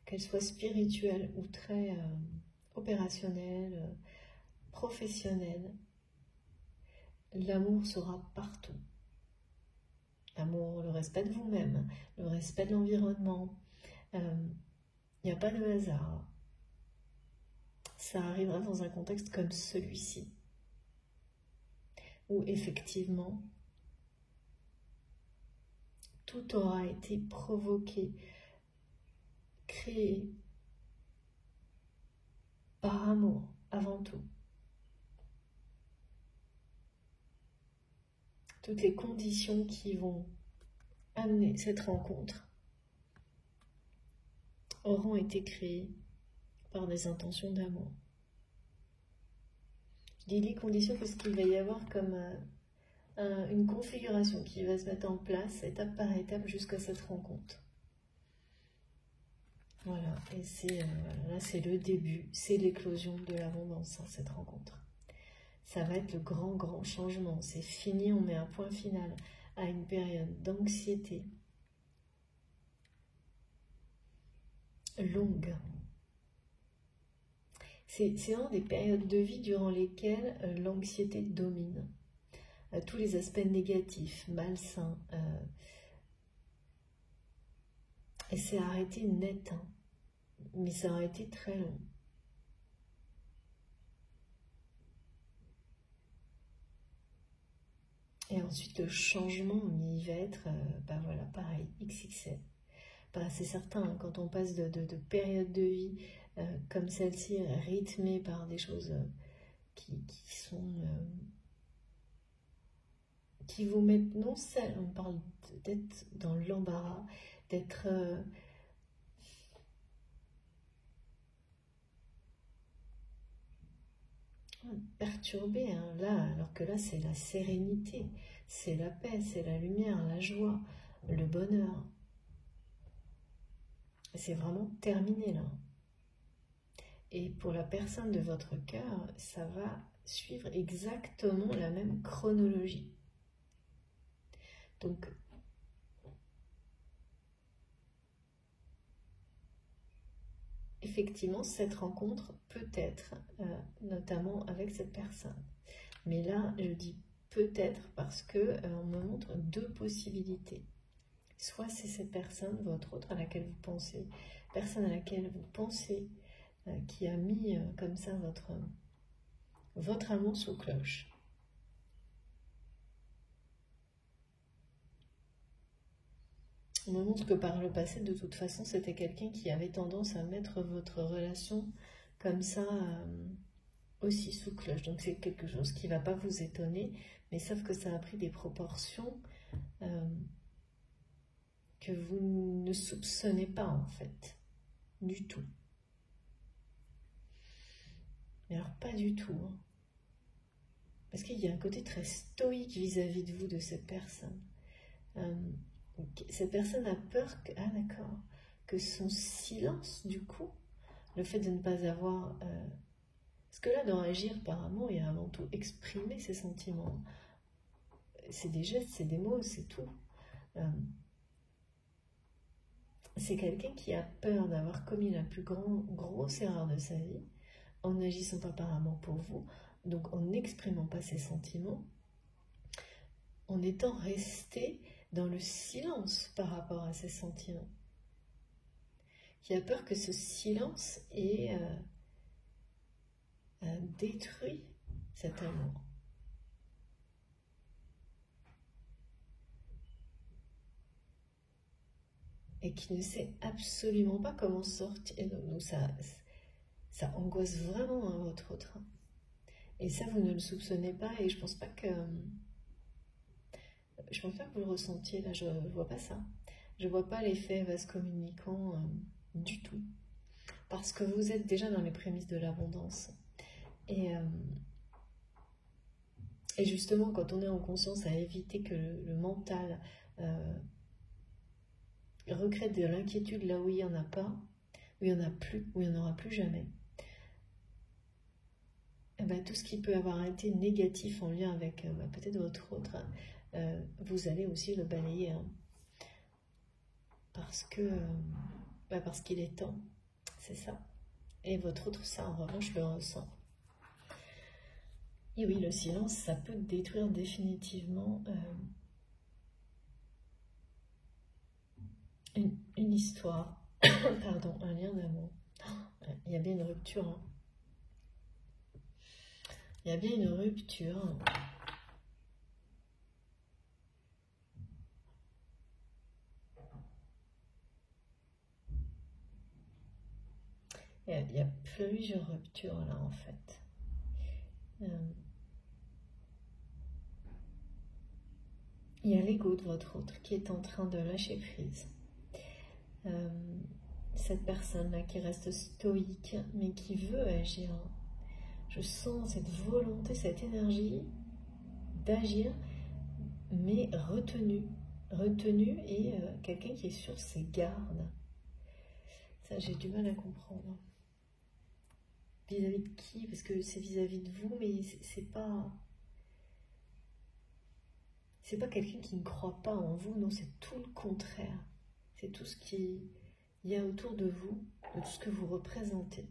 qu'elle soit spirituelle ou très opérationnelle, professionnelle, l'amour sera partout. L'amour, le respect de vous-même, le respect de l'environnement. Il n'y a pas de hasard. Ça arrivera dans un contexte comme celui-ci, où effectivement, tout aura été provoqué, créé par amour avant tout. Toutes les conditions qui vont amener cette rencontre auront été créées par des intentions d'amour. Je dis les conditions parce qu'il va y avoir comme une configuration qui va se mettre en place étape par étape jusqu'à cette rencontre. Voilà, et là c'est le début, c'est l'éclosion de l'abondance, hein, cette rencontre. Ça va être le grand changement, c'est fini, on met un point final à une période d'anxiété longue. C'est vraiment des périodes de vie durant lesquelles l'anxiété domine. Tous les aspects négatifs, malsains, et c'est arrêté net, hein, mais ça aurait été très long. Et ensuite, le changement, il va être, voilà, pareil, XXL. C'est certain, hein, quand on passe de périodes de vie comme celle-ci, rythmées par des choses qui vous mettent, non seul, on parle d'être dans l'embarras, d'être perturbé, hein, là, alors que là c'est la sérénité, c'est la paix, c'est la lumière, la joie, le bonheur. C'est vraiment terminé là. Et pour la personne de votre cœur, ça va suivre exactement la même chronologie. Donc, effectivement, cette rencontre peut être, notamment avec cette personne. Mais là, je dis peut-être parce que on me montre deux possibilités. Soit c'est cette personne, votre autre, à laquelle vous pensez, personne à laquelle vous pensez, qui a mis comme ça votre amour sous cloche. On me montre que par le passé, de toute façon, c'était quelqu'un qui avait tendance à mettre votre relation comme ça aussi sous cloche. Donc c'est quelque chose qui ne va pas vous étonner, mais sauf que ça a pris des proportions que vous ne soupçonnez pas en fait, du tout. Mais alors pas du tout, hein. Parce qu'il y a un côté très stoïque vis-à-vis de vous, de cette personne. Cette personne a peur que, que son silence, du coup, le fait de ne pas avoir... parce que là, dans agir par amour, il y a avant tout exprimer ses sentiments. C'est des gestes, c'est des mots, c'est tout. C'est quelqu'un qui a peur d'avoir commis la plus grosse erreur de sa vie, en n'agissant pas par amour pour vous, donc en n'exprimant pas ses sentiments, en étant resté dans le silence par rapport à ses sentiments, qui a peur que ce silence ait détruit cet amour. Et qui ne sait absolument pas comment sortir. Donc ça angoisse vraiment votre autre. Et ça, vous ne le soupçonnez pas, et je pense pas que vous le ressentiez, là, je vois pas ça. Je vois pas l'effet vase communicant du tout. Parce que vous êtes déjà dans les prémices de l'abondance. Et justement, quand on est en conscience à éviter que le mental recrée de l'inquiétude là où il n'y en a pas, où il n'y en a plus, où il n'y en aura plus jamais, tout ce qui peut avoir été négatif en lien avec peut-être votre autre vous allez aussi le balayer. Hein. Parce qu'il est temps. C'est ça. Et votre autre, ça, en revanche, le ressent. Et oui, le silence, ça peut détruire définitivement une histoire. Pardon, un lien d'amour. Il y a bien une rupture. Hein. Il y a bien une rupture. Il y a plusieurs ruptures là en fait. Il y a l'ego de votre autre qui est en train de lâcher prise. Cette personne-là qui reste stoïque mais qui veut agir. Je sens cette volonté, cette énergie d'agir mais retenue et quelqu'un qui est sur ses gardes. Ça, j'ai du mal à comprendre. Vis-à-vis de qui? Parce que c'est vis-à-vis de vous, mais c'est pas quelqu'un qui ne croit pas en vous, non, c'est tout le contraire. C'est tout ce qu'il y a autour de vous, de tout ce que vous représentez.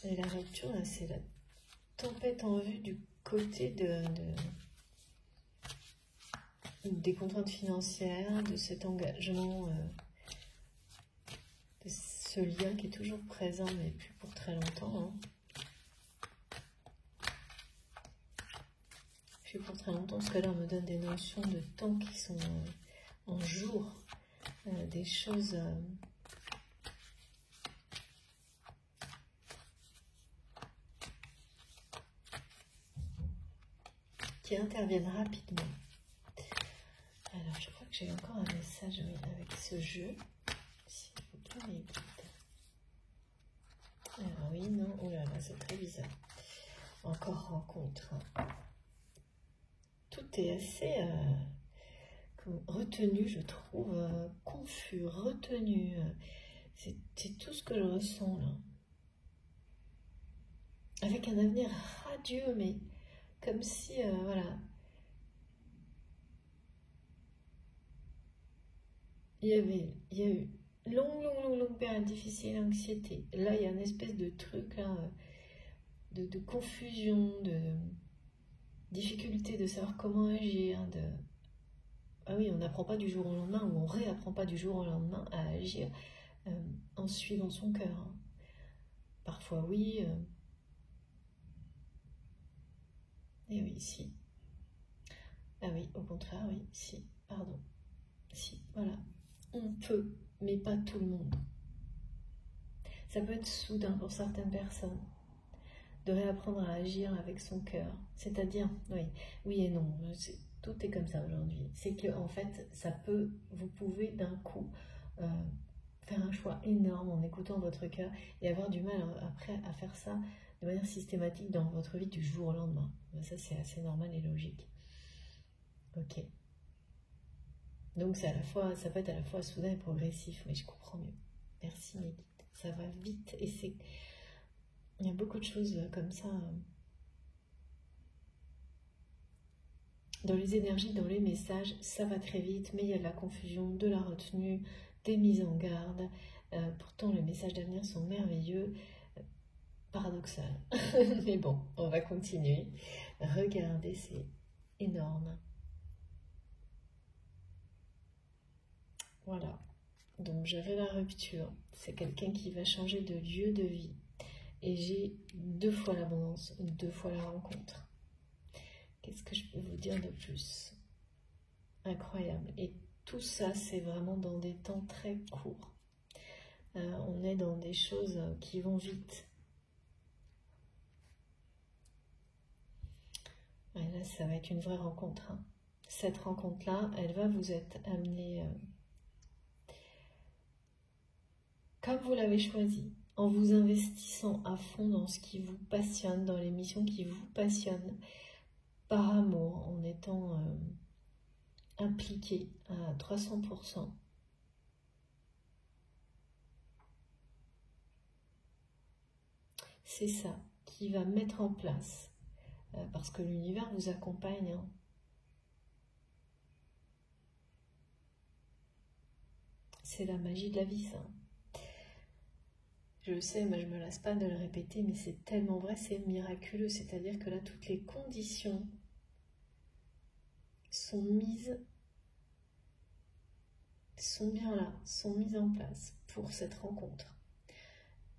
Et la rupture, là, c'est la tempête en vue du côté des contraintes financières, de cet engagement, de ce lien qui est toujours présent, mais plus pour très longtemps. Hein. Plus pour très longtemps, parce que là, on me donne des notions de temps qui sont en jours, des choses... qui interviennent rapidement. Alors, je crois que j'ai encore un message avec ce jeu. S'il vous plaît, mes guides. Alors oui, non, oh là là, c'est très bizarre. Encore rencontre. Tout est assez retenu, je trouve, confus, retenu. C'est tout ce que je ressens là. Avec un avenir radieux, mais comme si, voilà, il y a eu longue période difficile, anxiété. Là, il y a une espèce de truc là, de confusion, de difficulté de savoir comment agir. Ah oui, on n'apprend pas du jour au lendemain, ou on réapprend pas du jour au lendemain à agir en suivant son cœur. Hein. Parfois oui. Et oui, si. Ah oui, au contraire, oui, si. Pardon. Si, voilà. On peut, mais pas tout le monde. Ça peut être soudain pour certaines personnes de réapprendre à agir avec son cœur. C'est-à-dire, oui et non, tout est comme ça aujourd'hui. C'est que en fait, vous pouvez d'un coup faire un choix énorme en écoutant votre cœur et avoir du mal après à faire ça de manière systématique dans votre vie du jour au lendemain. Ça, c'est assez normal et logique. Ok. Donc ça peut être à la fois soudain et progressif, mais je comprends mieux. Merci mes guides. Ça va vite et il y a beaucoup de choses comme ça dans les énergies, dans les messages, ça va très vite, mais il y a de la confusion, de la retenue, des mises en garde. Pourtant, les messages d'avenir sont merveilleux, paradoxal. Mais bon, on va continuer. Regardez, c'est énorme. Voilà. Donc j'avais la rupture. C'est quelqu'un qui va changer de lieu de vie. Et j'ai 2 fois l'abondance, 2 fois la rencontre. Qu'est-ce que je peux vous dire de plus? Incroyable. Et tout ça, c'est vraiment dans des temps très courts. On est dans des choses qui vont vite. Et là, ça va être une vraie rencontre. Hein. Cette rencontre-là, elle va vous être amenée comme vous l'avez choisi, en vous investissant à fond dans ce qui vous passionne, dans les missions qui vous passionnent, par amour, en étant impliqué à 300%. C'est ça qui va mettre en place parce que l'univers vous accompagne. Hein. C'est la magie de la vie, ça. Je le sais, moi je me lasse pas de le répéter, mais c'est tellement vrai, c'est miraculeux. C'est-à-dire que là, toutes les conditions sont bien là, sont mises en place pour cette rencontre.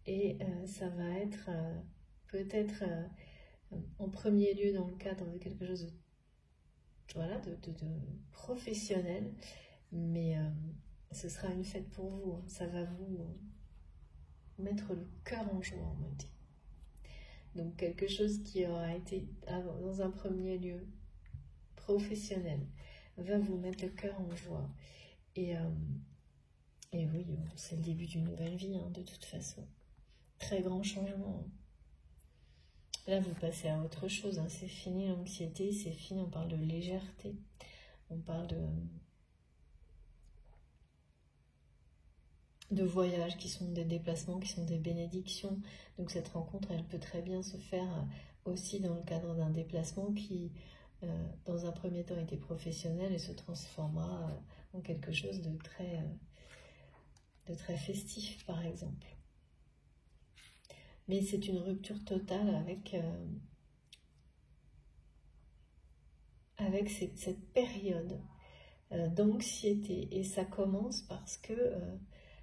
Et ça va être peut-être en premier lieu dans le cadre de quelque chose de, voilà, de professionnel, mais ce sera une fête pour vous. Hein. Ça va vous mettre le cœur en joie, on me dit. Donc quelque chose qui aura été dans un premier lieu professionnel va vous mettre le cœur en joie. Et oui, c'est le début d'une nouvelle vie, hein, de toute façon. Très grand changement. Là, vous passez à autre chose. Hein. C'est fini l'anxiété, c'est fini. On parle de légèreté. On parle de voyages qui sont des déplacements, qui sont des bénédictions. Donc cette rencontre, elle peut très bien se faire aussi dans le cadre d'un déplacement qui, dans un premier temps, était professionnel et se transformera en quelque chose de très festif, par exemple. Mais c'est une rupture totale avec cette période d'anxiété. Et ça commence parce que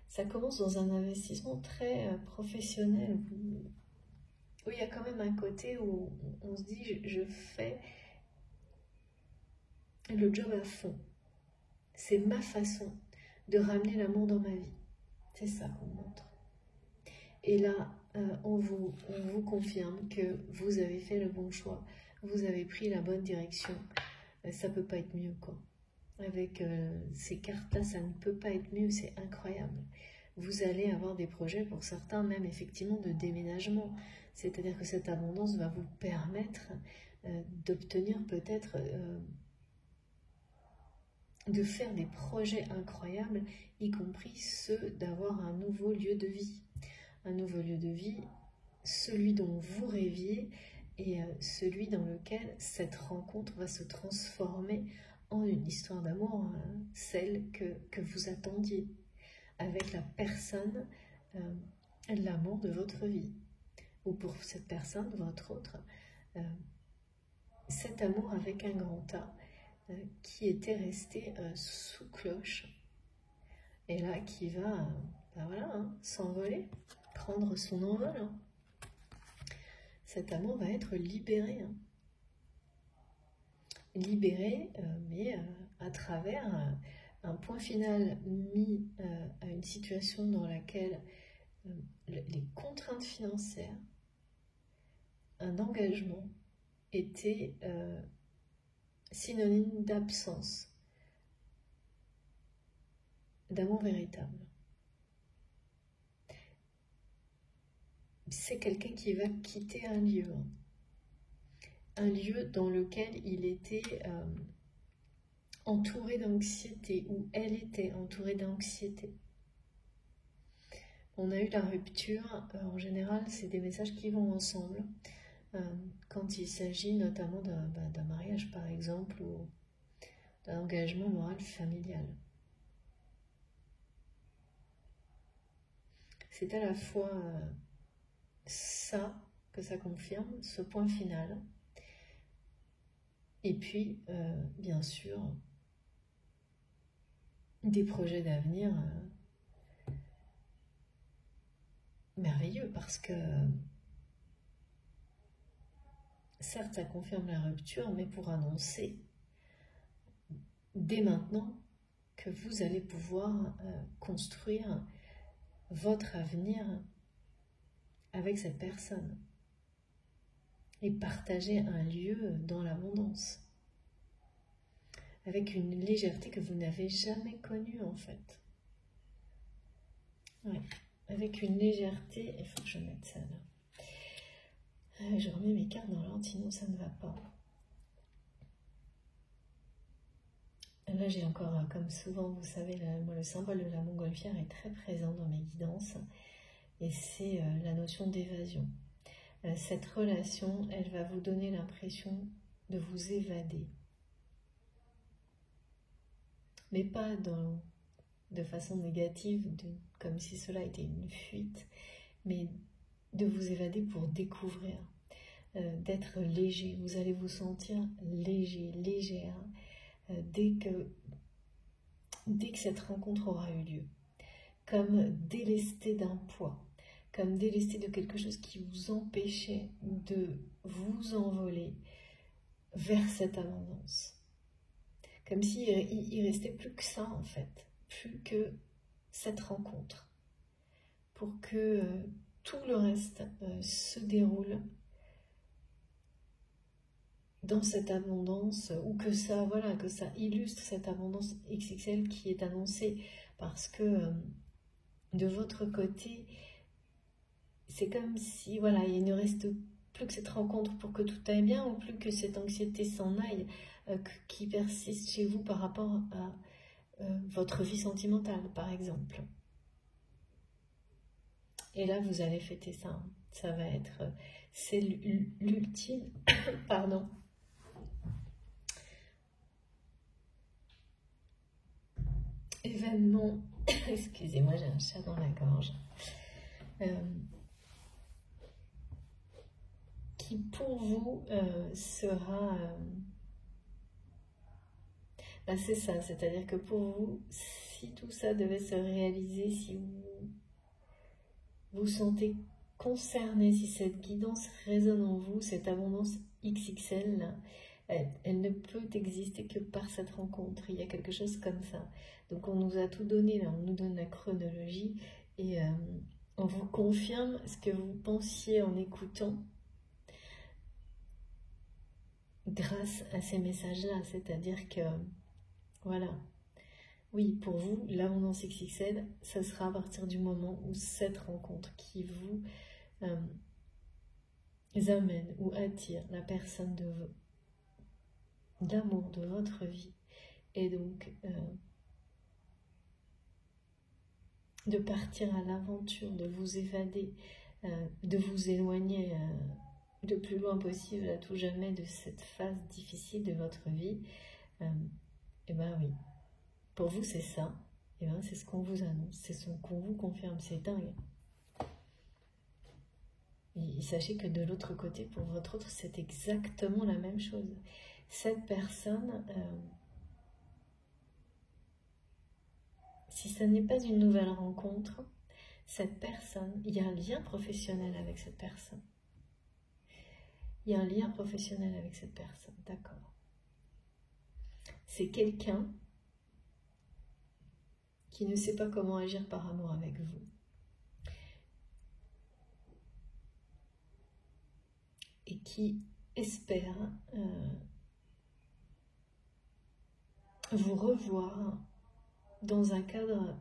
ça commence dans un investissement très professionnel, où il y a quand même un côté où on se dit je fais le job à fond. C'est ma façon de ramener l'amour dans ma vie. C'est ça qu'on montre. Et là, on vous confirme que vous avez fait le bon choix, vous avez pris la bonne direction. Ça ne peut pas être mieux, quoi. Avec ces cartes-là, ça ne peut pas être mieux, c'est incroyable. Vous allez avoir des projets, pour certains même effectivement de déménagement. C'est-à-dire que cette abondance va vous permettre d'obtenir peut-être, de faire des projets incroyables, y compris ceux d'avoir un nouveau lieu de vie. Un nouveau lieu de vie, celui dont vous rêviez et celui dans lequel cette rencontre va se transformer en une histoire d'amour, celle que vous attendiez, avec la personne, l'amour de votre vie, ou pour cette personne, votre autre, cet amour avec un grand A qui était resté sous cloche, et là qui va voilà, hein, s'envoler, prendre son envol. Hein. Cet amour va être libéré. Hein. Libéré, mais à travers un point final mis à une situation dans laquelle les contraintes financières, un engagement étaient synonymes d'absence, d'amour véritable. C'est quelqu'un qui va quitter un lieu. Un lieu dans lequel il était entouré d'anxiété, ou elle était entourée d'anxiété. On a eu la rupture, en général, c'est des messages qui vont ensemble, quand il s'agit notamment d'un mariage, par exemple, ou d'un engagement moral familial. C'est à la fois ça que ça confirme, ce point final, et puis, bien sûr, des projets d'avenir merveilleux, parce que certes, ça confirme la rupture, mais pour annoncer dès maintenant que vous allez pouvoir construire votre avenir avec cette personne et partager un lieu dans l'abondance avec une légèreté que vous n'avez jamais connue en fait. Ouais. Avec une légèreté, il faut que je mette ça là. Je remets mes cartes dans l'ordre, sinon ça ne va pas. Là j'ai encore, comme souvent vous savez, moi, le symbole de la montgolfière est très présent dans mes guidances, et c'est la notion d'évasion. cette relation, elle va vous donner l'impression de vous évader. Mais pas de façon négative, comme si cela était une fuite, mais de vous évader pour découvrir, d'être léger. Vous allez vous sentir léger, légère, dès que cette rencontre aura eu lieu. Comme délesté d'un poids, comme délesté de quelque chose qui vous empêchait de vous envoler vers cette abondance. Comme s'il restait plus que ça en fait, plus que cette rencontre, pour que tout le reste se déroule dans cette abondance, ou que ça illustre cette abondance XXL qui est annoncée, parce que de votre côté, c'est comme si il ne reste plus que cette rencontre pour que tout aille bien, ou plus que cette anxiété s'en aille, qui persiste chez vous par rapport à votre vie sentimentale, par exemple. Et là, vous allez fêter ça. Ça va être, c'est l'ultime, pardon. Événement, excusez-moi, j'ai un chat dans la gorge. Qui pour vous sera... c'est ça, c'est-à-dire que pour vous, si tout ça devait se réaliser, si vous vous sentez concerné, si cette guidance résonne en vous, cette abondance XXL, elle ne peut exister que par cette rencontre. Il y a quelque chose comme ça. Donc on nous a tout donné, là, on nous donne la chronologie, et on vous confirme ce que vous pensiez en écoutant, grâce à ces messages-là. C'est-à-dire que, voilà, oui, pour vous, l'abondance XXL, ce sera à partir du moment où cette rencontre qui vous amène ou attire la personne d'amour de votre vie, et donc de partir à l'aventure, de vous évader, de vous éloigner le plus loin possible à tout jamais de cette phase difficile de votre vie. Et ben oui, pour vous c'est ça, et ben c'est ce qu'on vous annonce, c'est ce qu'on vous confirme, c'est dingue. Et sachez que de l'autre côté, pour votre autre, c'est exactement la même chose. Cette personne, si ça n'est pas une nouvelle rencontre, cette personne, il y a un lien professionnel avec cette personne. Il y a un lien professionnel avec cette personne, d'accord. C'est quelqu'un qui ne sait pas comment agir par amour avec vous. Et qui espère vous revoir dans un cadre...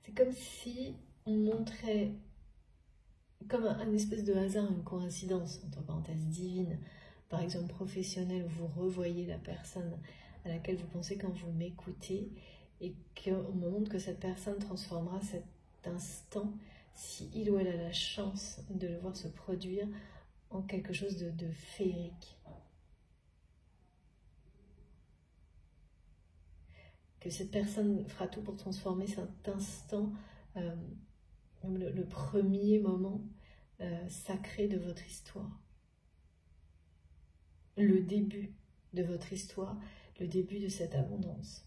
c'est comme si on montrait, comme un espèce de hasard, une coïncidence, entre parenthèses, divine, par exemple professionnelle, où vous revoyez la personne à laquelle vous pensez quand vous m'écoutez, et qu'on me montre que cette personne transformera cet instant, si il ou elle a la chance de le voir se produire, en quelque chose de féerique. Que cette personne fera tout pour transformer cet instant, le premier moment sacré de votre histoire. Le début de votre histoire, le début de cette abondance.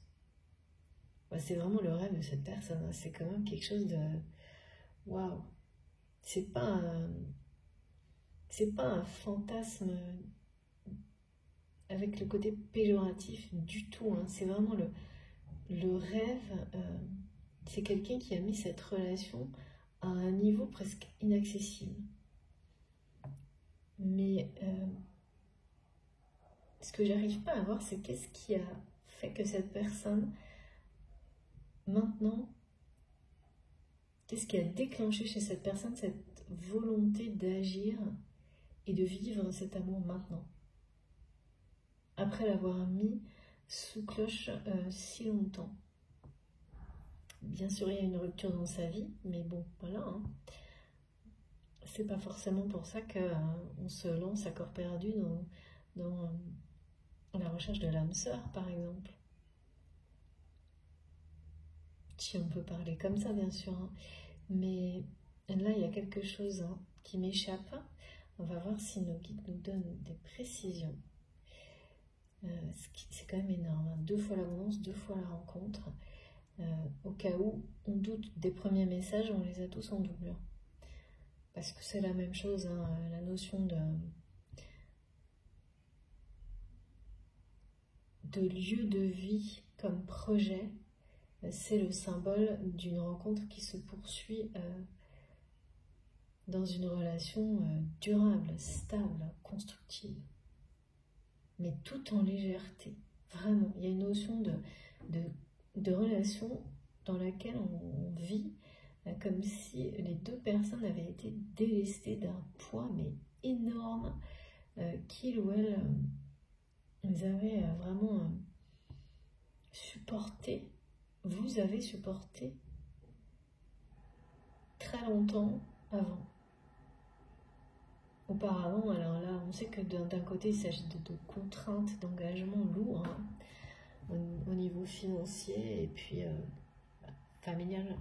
C'est vraiment le rêve de cette personne. C'est quand même quelque chose de... Waouh! C'est pas un fantasme avec le côté péjoratif du tout. C'est vraiment le rêve. C'est quelqu'un qui a mis cette relation à un niveau presque inaccessible. Mais ce que j'arrive pas à voir, c'est qu'est-ce qui a fait que cette personne, maintenant, qu'est-ce qui a déclenché chez cette personne cette volonté d'agir et de vivre cet amour maintenant, après l'avoir mis sous cloche si longtemps. bien sûr, il y a une rupture dans sa vie, mais bon, voilà. Hein. C'est pas forcément pour ça qu'on se lance à corps perdu dans la recherche de l'âme sœur, par exemple. Si on peut parler comme ça, bien sûr. Hein. Mais là, il y a quelque chose qui m'échappe. On va voir si nos guides nous donnent des précisions. C'est quand même énorme. Hein. 2 fois l'abondance, 2 fois la rencontre. Au cas où on doute des premiers messages, on les a tous en doublure. Parce que c'est la même chose, hein, la notion de lieu de vie comme projet, c'est le symbole d'une rencontre qui se poursuit dans une relation durable, stable, constructive. Mais tout en légèreté. Vraiment, il y a une notion de relation dans laquelle on vit comme si les 2 personnes avaient été délestées d'un poids mais énorme qu'il ou elle ils avaient vraiment supporté. Vous avez supporté très longtemps avant. Auparavant, alors là, on sait que d'un côté, il s'agit de contraintes, d'engagement lourds hein, au niveau financier et puis familial.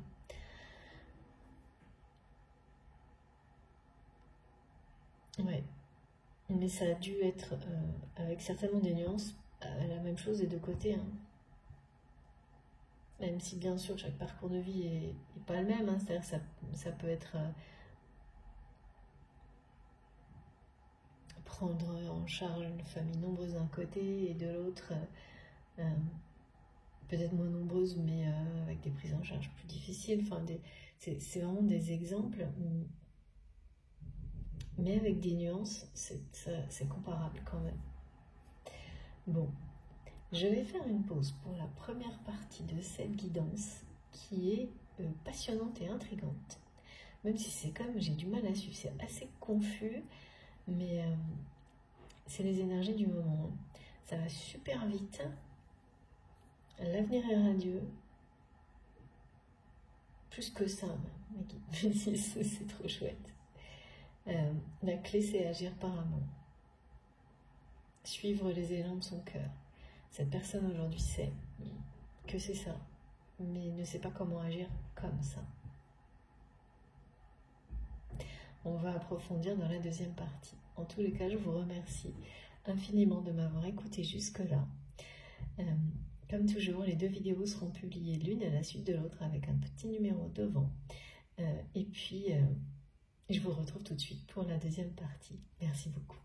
Ouais, mais ça a dû être, avec certainement des nuances, la même chose des 2 côtés. Hein. Même si bien sûr chaque parcours de vie est pas le même, hein. C'est-à-dire que ça peut être prendre en charge une famille nombreuse d'un côté et de l'autre peut-être moins nombreuse mais avec des prises en charge plus difficiles. Enfin, c'est vraiment des exemples, mais avec des nuances, c'est comparable quand même. Bon, je vais faire une pause pour la première partie de cette guidance qui est passionnante et intrigante. Même si c'est comme j'ai du mal à suivre, c'est assez confus, mais c'est les énergies du moment. Ça va super vite. L'avenir est radieux. Plus que ça, mes guides, c'est trop chouette. La clé, c'est agir par amour. Suivre les élans de son cœur. Cette personne aujourd'hui sait que c'est ça, mais ne sait pas comment agir comme ça. On va approfondir dans la 2e partie. En tous les cas, je vous remercie infiniment de m'avoir écouté jusque-là. Comme toujours, les 2 vidéos seront publiées l'une à la suite de l'autre avec un petit numéro devant. Et puis, je vous retrouve tout de suite pour la 2e partie. Merci beaucoup.